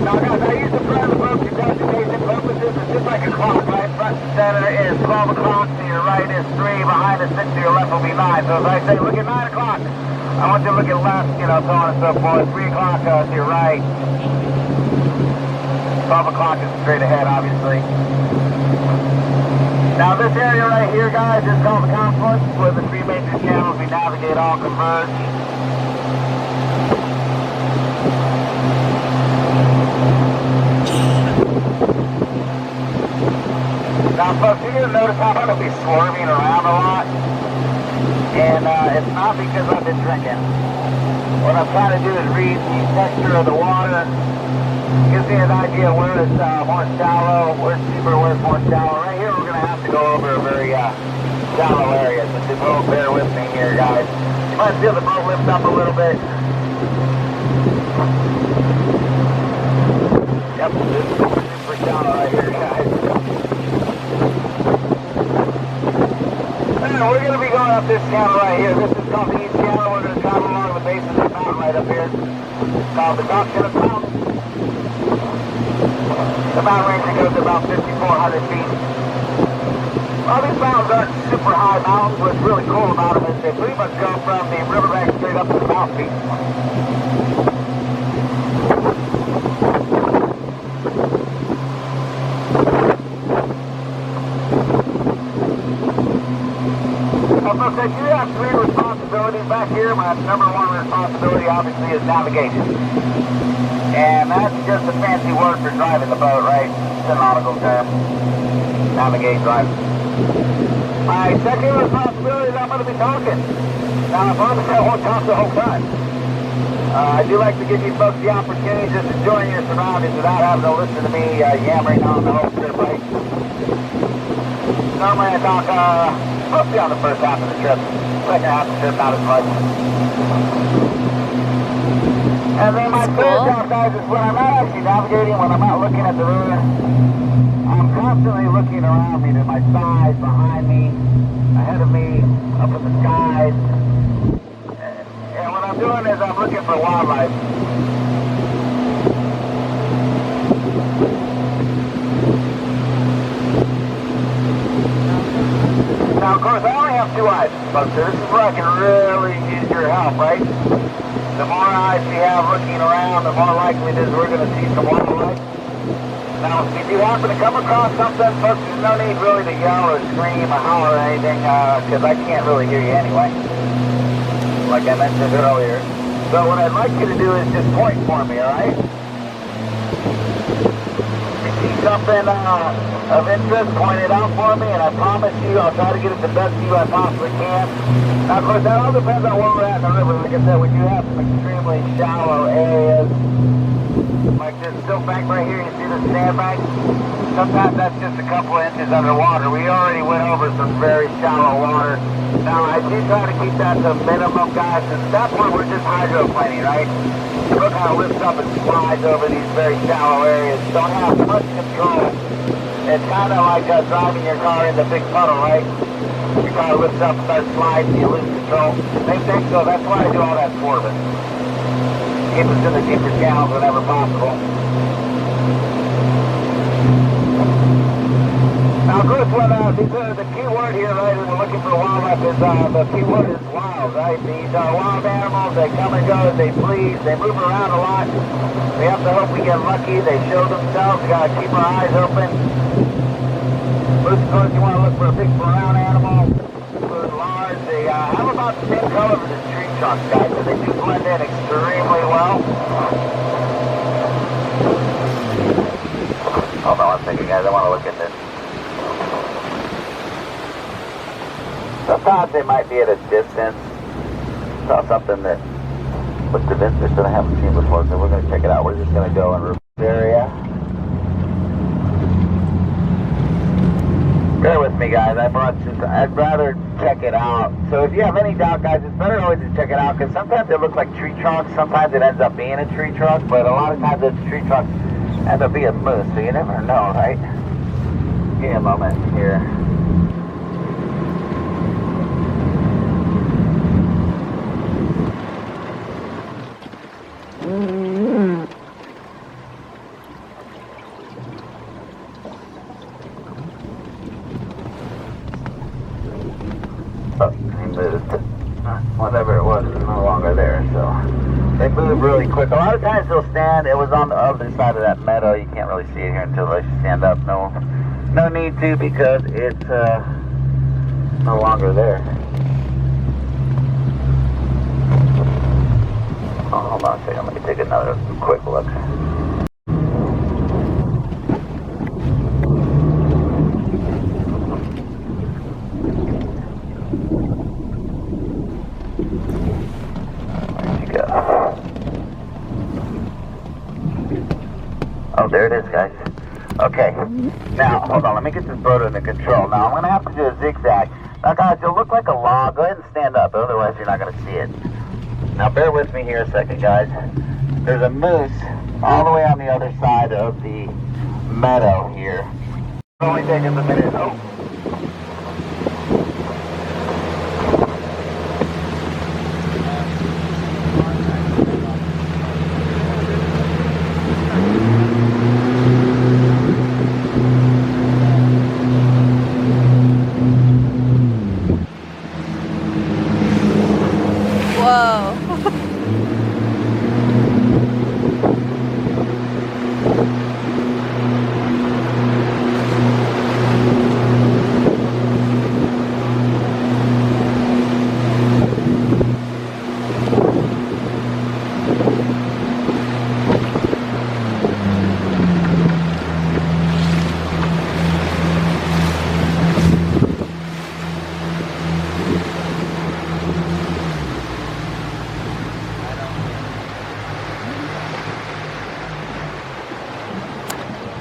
now, guys, I use the front of the boat for designation purposes. It's just like a clock, right? Front and center is 12 o'clock, to your right is 3, behind is 6, to your left will be 9. So as I say, look at 9 o'clock. I want you to look at left, you know, so on and so forth. 3 o'clock to your right. 12 o'clock is straight ahead, obviously. Now this area right here, guys, is called the confluence, where the 3 major channels we navigate all converge. Now, folks, you're going to notice I'm going to be swerving around a lot, and it's not because I've been drinking. What I'm trying to do is read the texture of the water, gives me an idea where it's more shallow, where it's deeper, where it's more shallow. Right here, we're going to have to go over a very shallow area, so just bear with me here, guys. You might feel the boat lift up a little bit. Yep, this is super shallow right here, guys. We're going to be going up this channel right here. This is called the East Channel. We're going to travel along the base of the mountain right up here. It's called the Chilkat Mountain. The mountain range goes to about 5,400 feet. Well, these mountains aren't super high mountains. What's really cool about them is they pretty much go from the riverbank straight up to the mountain peak. Folks, I do have 3 responsibilities back here. My number 1 responsibility, obviously, is navigation. And that's just a fancy word for driving the boat, right? It's a nautical term. Navigate, drive. My second responsibility is I'm going to be talking. Now, I promise I won't talk the whole time. I do like to give you folks the opportunity just to join your surroundings without having to listen to me yammering on the whole trip, right? Normally I talk, mostly on the first half of the trip. Second half of the trip, not as much. And then my third job, guys, is when I'm not actually navigating, when I'm not looking at the river, I'm constantly looking around me, to my side, behind me, ahead of me, up in the skies. And what I'm doing is I'm looking for wildlife. folks. So this is where I can really use your help, right? The more eyes we have looking around, the more likely it is we're going to see some wildlife. Now, if you do happen to come across something, folks, there's no need really to yell or scream or holler or anything, because I can't really hear you anyway, like I mentioned earlier. So what I'd like you to do is just point for me, all right? See something of interest, point it out for me, and I promise you I'll try to get it the best view I possibly can. Now, of course, that all depends on where we're at in the river. Like I said, we do have some extremely shallow areas. Like this silt bank right here, you see the sandbank? Sometimes that's just a couple of inches underwater. We already went over some very shallow water. Now, I do try to keep that to a minimum, guys, because at that point we're just hydroplaning, right? Look how it lifts up and slides over these very shallow areas. Don't have much control. It's kind of like driving your car in the big puddle, right? Your car lifts up, starts sliding, you lose control. Same thing, so that's why I do all that swerving. Keep us in the deeper channels whenever possible. Now, of course, when the key word here, right, when we're looking for wildlife, is the key word is wild, right? These are wild animals. They come and go, they please, they move around a lot. We have to hope we get lucky. They show themselves. We got to keep our eyes open. First, of course, you want to look for a big brown animal. Good large. They have about the same color as the tree trunks, guys, so they do blend in extremely well. Hold on one second, guys. I want to look at this. Sometimes they might be at a distance. Saw something that looked of interest that I haven't seen before, so we're going to check it out. We're just going to go in this area. Bear with me, guys. I'd rather check it out. So if you have any doubt, guys, it's better always to check it out, because sometimes they look like tree trunks. Sometimes it ends up being a tree trunk, but a lot of times those tree trunks end up being moose, so you never know, right? Give me a moment here. Oh, he moved. Whatever it was is no longer there, so they move really quick. A lot of times they'll stand. It was on the other side of that meadow. You can't really see it here until they stand up. No need to, because it's no longer there. Oh, hold on a second. Let me take another quick look. Where'd you go? Oh, there it is, guys. Okay. Now, hold on. Let me get this boat under control. Now, I'm going to have to do a zigzag. Now, guys, it'll look like a log. Go ahead and stand up. Otherwise, you're not going to see it. Now, bear with me here a second, guys. There's a moose all the way on the other side of the meadow here. It'll only take us a minute. Oh.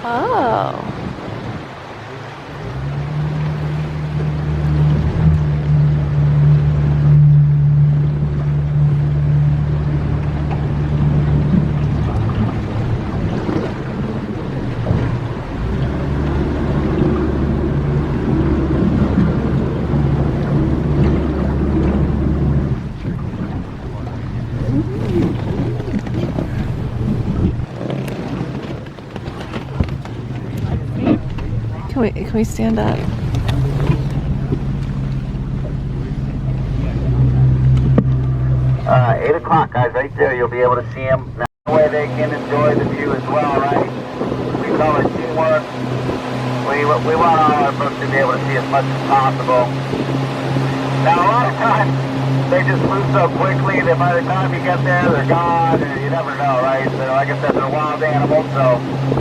Oh. Can we stand up? 8 o'clock, guys, right there. You'll be able to see them. Now, that way they can enjoy the view as well, right? We call it teamwork. We want all our folks to be able to see as much as possible. Now, a lot of times, they just move so quickly that by the time you get there, they're gone, and you never know, right? So, like I said, they're wild animals, so...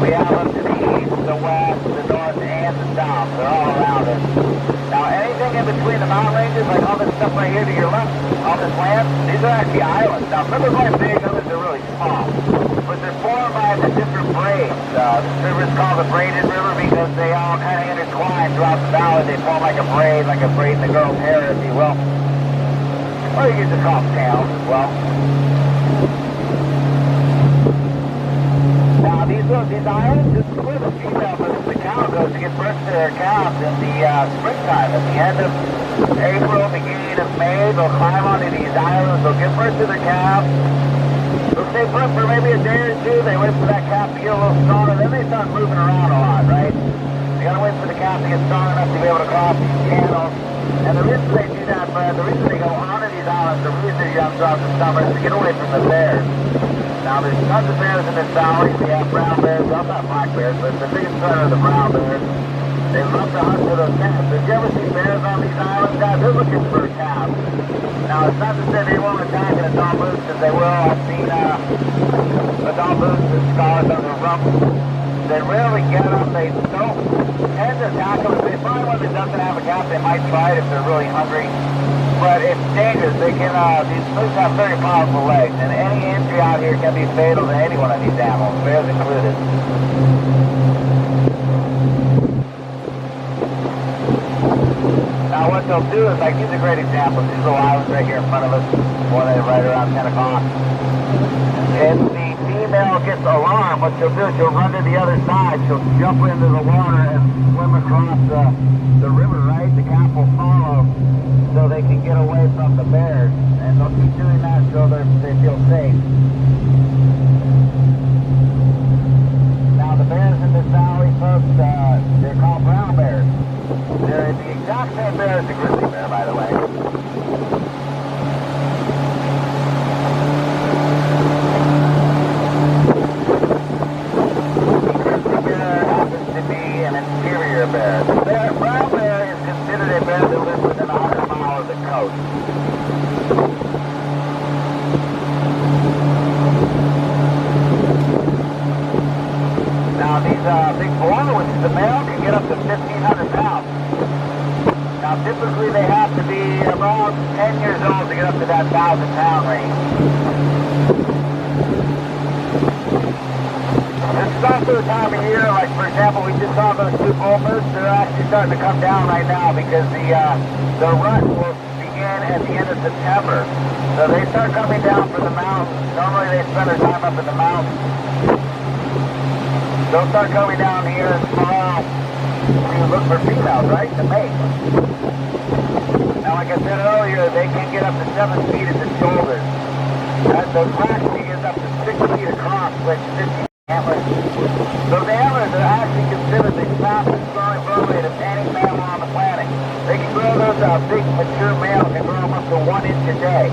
We have them to the east, the west, the north, and the south. They're all around us. Now, anything in between the mountain ranges, like all this stuff right here to your left, all this land, these are actually islands. Now, some are quite big, others are really small. But they're formed by the different braids. This river is called the Braided River because they all kind of intertwine throughout the valley. They form like a braid in the girl's hair, if you will. Or you can just call them tails as well. Now, these islands, this is where the female goes, the cow goes to give birth to their calves in the springtime. At the end of April, beginning of May, they'll climb onto these islands, they'll give birth to their calves. They'll stay put for maybe a day or two, they wait for that calf to get a little stronger, then they start moving around a lot, right? They gotta wait for the calf to get strong enough to be able to cross these channels. And the reason they do that, the reason they go onto these islands, the reason they're young throughout the summer is to get away from the bears. Now, there's tons of bears in this valley. We have brown bears, we also have black bears, but the biggest threat are the brown bears. They love to hunt for those calves. Did you ever see bears on these islands, guys? They're looking for calves. Now, it's not to say they won't attack an adult moose, because they will. I've seen adult moose with scars on their rump. They rarely get them. They don't tend to attack them. If they find one that doesn't have a calf, they might try it if they're really hungry. But it's dangerous. They can, these moose have very powerful legs, and any injury out here can be fatal to any one of these animals, bears included. Now what they'll do is, like, these are great examples. These little islands right here in front of us, one right around 10 o'clock. If the female gets alarmed, what she'll do is she'll run to the other side. She'll jump into the water and swim across the river, right? The calf will follow so they can get away from the bears. And they'll keep doing that so they feel safe. Now the bears in this valley, folks, they're called brown bears. They're the exact same bear as the grizzly bear, by the way. The bear happens to be an inferior bear. The brown bear is considered a bear that lives within 100 miles of the coast. Now these big boar, which is the male, can get up to 1,500 pounds. Now typically they have to be about 10 years old to get up to that 1,000-pound range. This is also the time of year, like for example, we just saw those two bull moose. They're actually starting to come down right now because the rut will begin at the end of September. So they start coming down from the mountains. Normally they spend their time up in the mountains. They'll start coming down here in tomorrow to look for females, right? To mate. Now, like I said earlier, they can get up to 7 feet at the shoulders. The rack is up to 6 feet across, which 50 antlers. Those antlers are actually considered the fastest growing birth rate of any mammal on the planet. They can grow those big mature males can grow them up to 1 inch a day.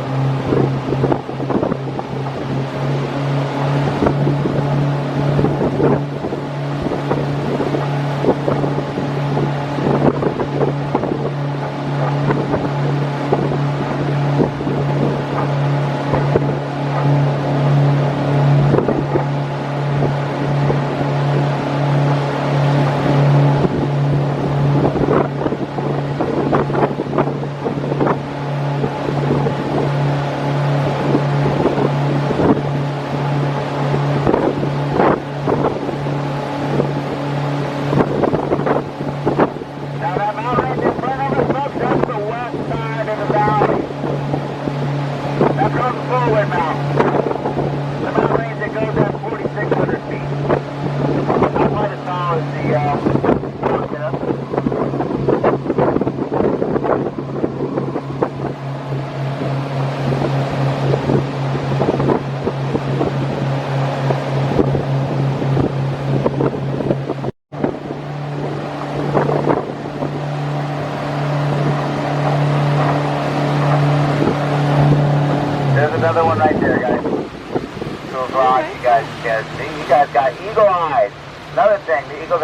Another one right there, guys. Cool rock, you guys got eagle eyes. Another thing, the eagles.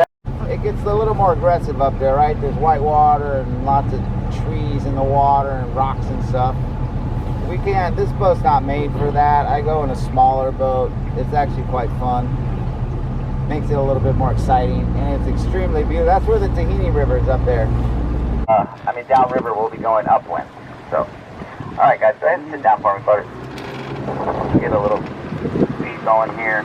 It gets a little more aggressive up there, right? There's white water and lots of trees in the water and rocks and stuff. We can't. This boat's not made for that. I go in a smaller boat. It's actually quite fun. Makes it a little bit more exciting, and it's extremely beautiful. That's where the Tahini River is up there. downriver, we'll be going upwind. So, all right, guys, go ahead and sit down for me, buddy. Get a little speed going here.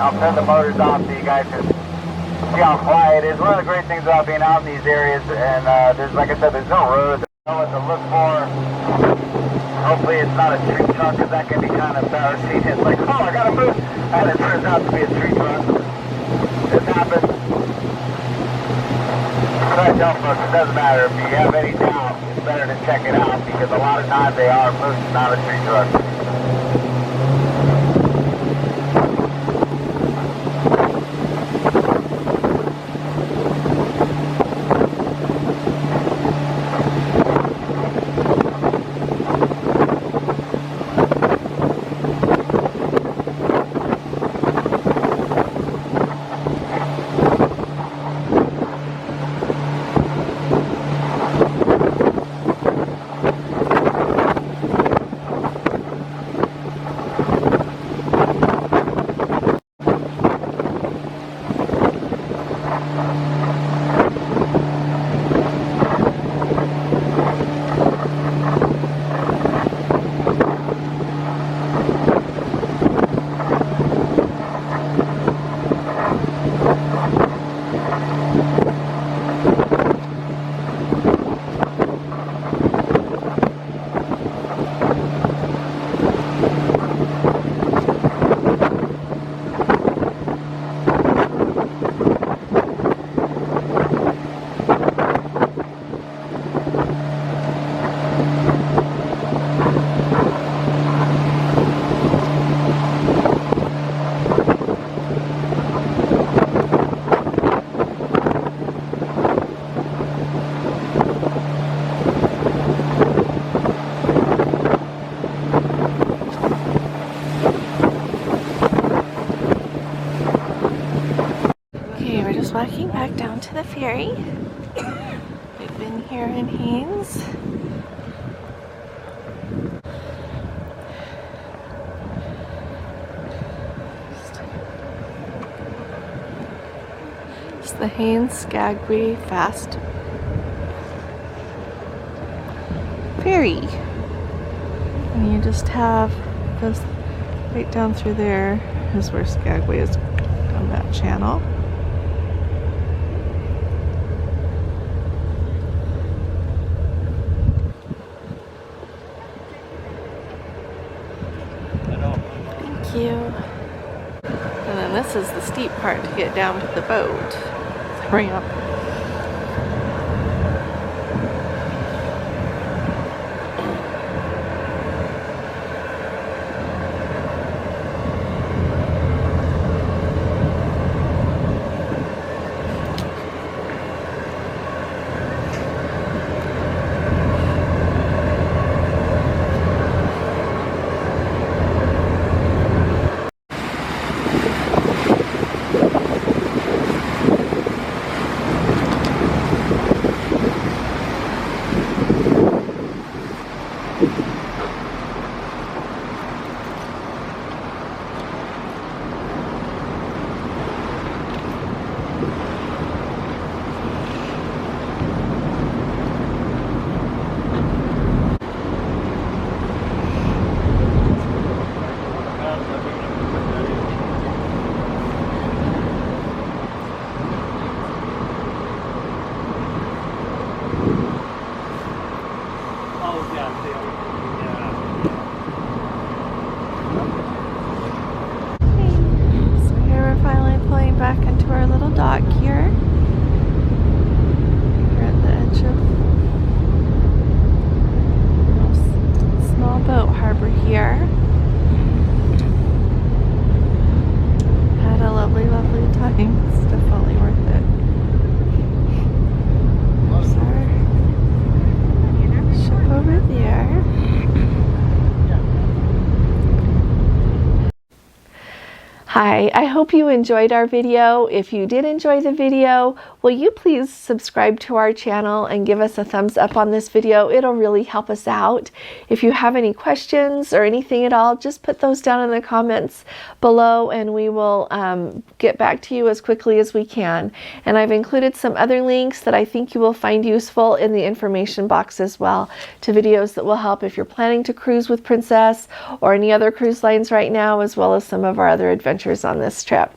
I'll turn the motors off so you guys can see how quiet it is. One of the great things about being out in these areas, and there's, like I said, there's no roads. I know what to look for. Hopefully it's not a tree truck, because that can be kind of embarrassing. It's like, oh, I gotta move, and it turns out to be a tree truck. This happens. But I tell folks, it doesn't matter. If you have any doubt, it's better to check it out, because a lot of times they are moose, not a tree truck. Walking back down to the ferry. We've been here in Haines. It's the Haines Skagway Fast Ferry. And you just have this right down through there is where Skagway is on that channel. You. And then this is the steep part to get down to the boat. It's a ramp. dock here. We're at the edge of a small boat harbor here. Had a lovely, lovely time. It's definitely worth it. There's our ship over there. Hi, I hope you enjoyed our video. If you did enjoy the video, will you please subscribe to our channel and give us a thumbs up on this video? It'll really help us out. If you have any questions or anything at all, just put those down in the comments below and we will get back to you as quickly as we can. And I've included some other links that I think you will find useful in the information box as well, to videos that will help if you're planning to cruise with Princess or any other cruise lines right now, as well as some of our other adventures on this trip.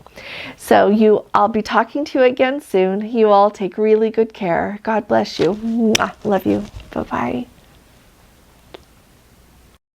So I'll be talking to you again soon. You all take really good care. God bless you. Mwah. Love you. Bye-bye.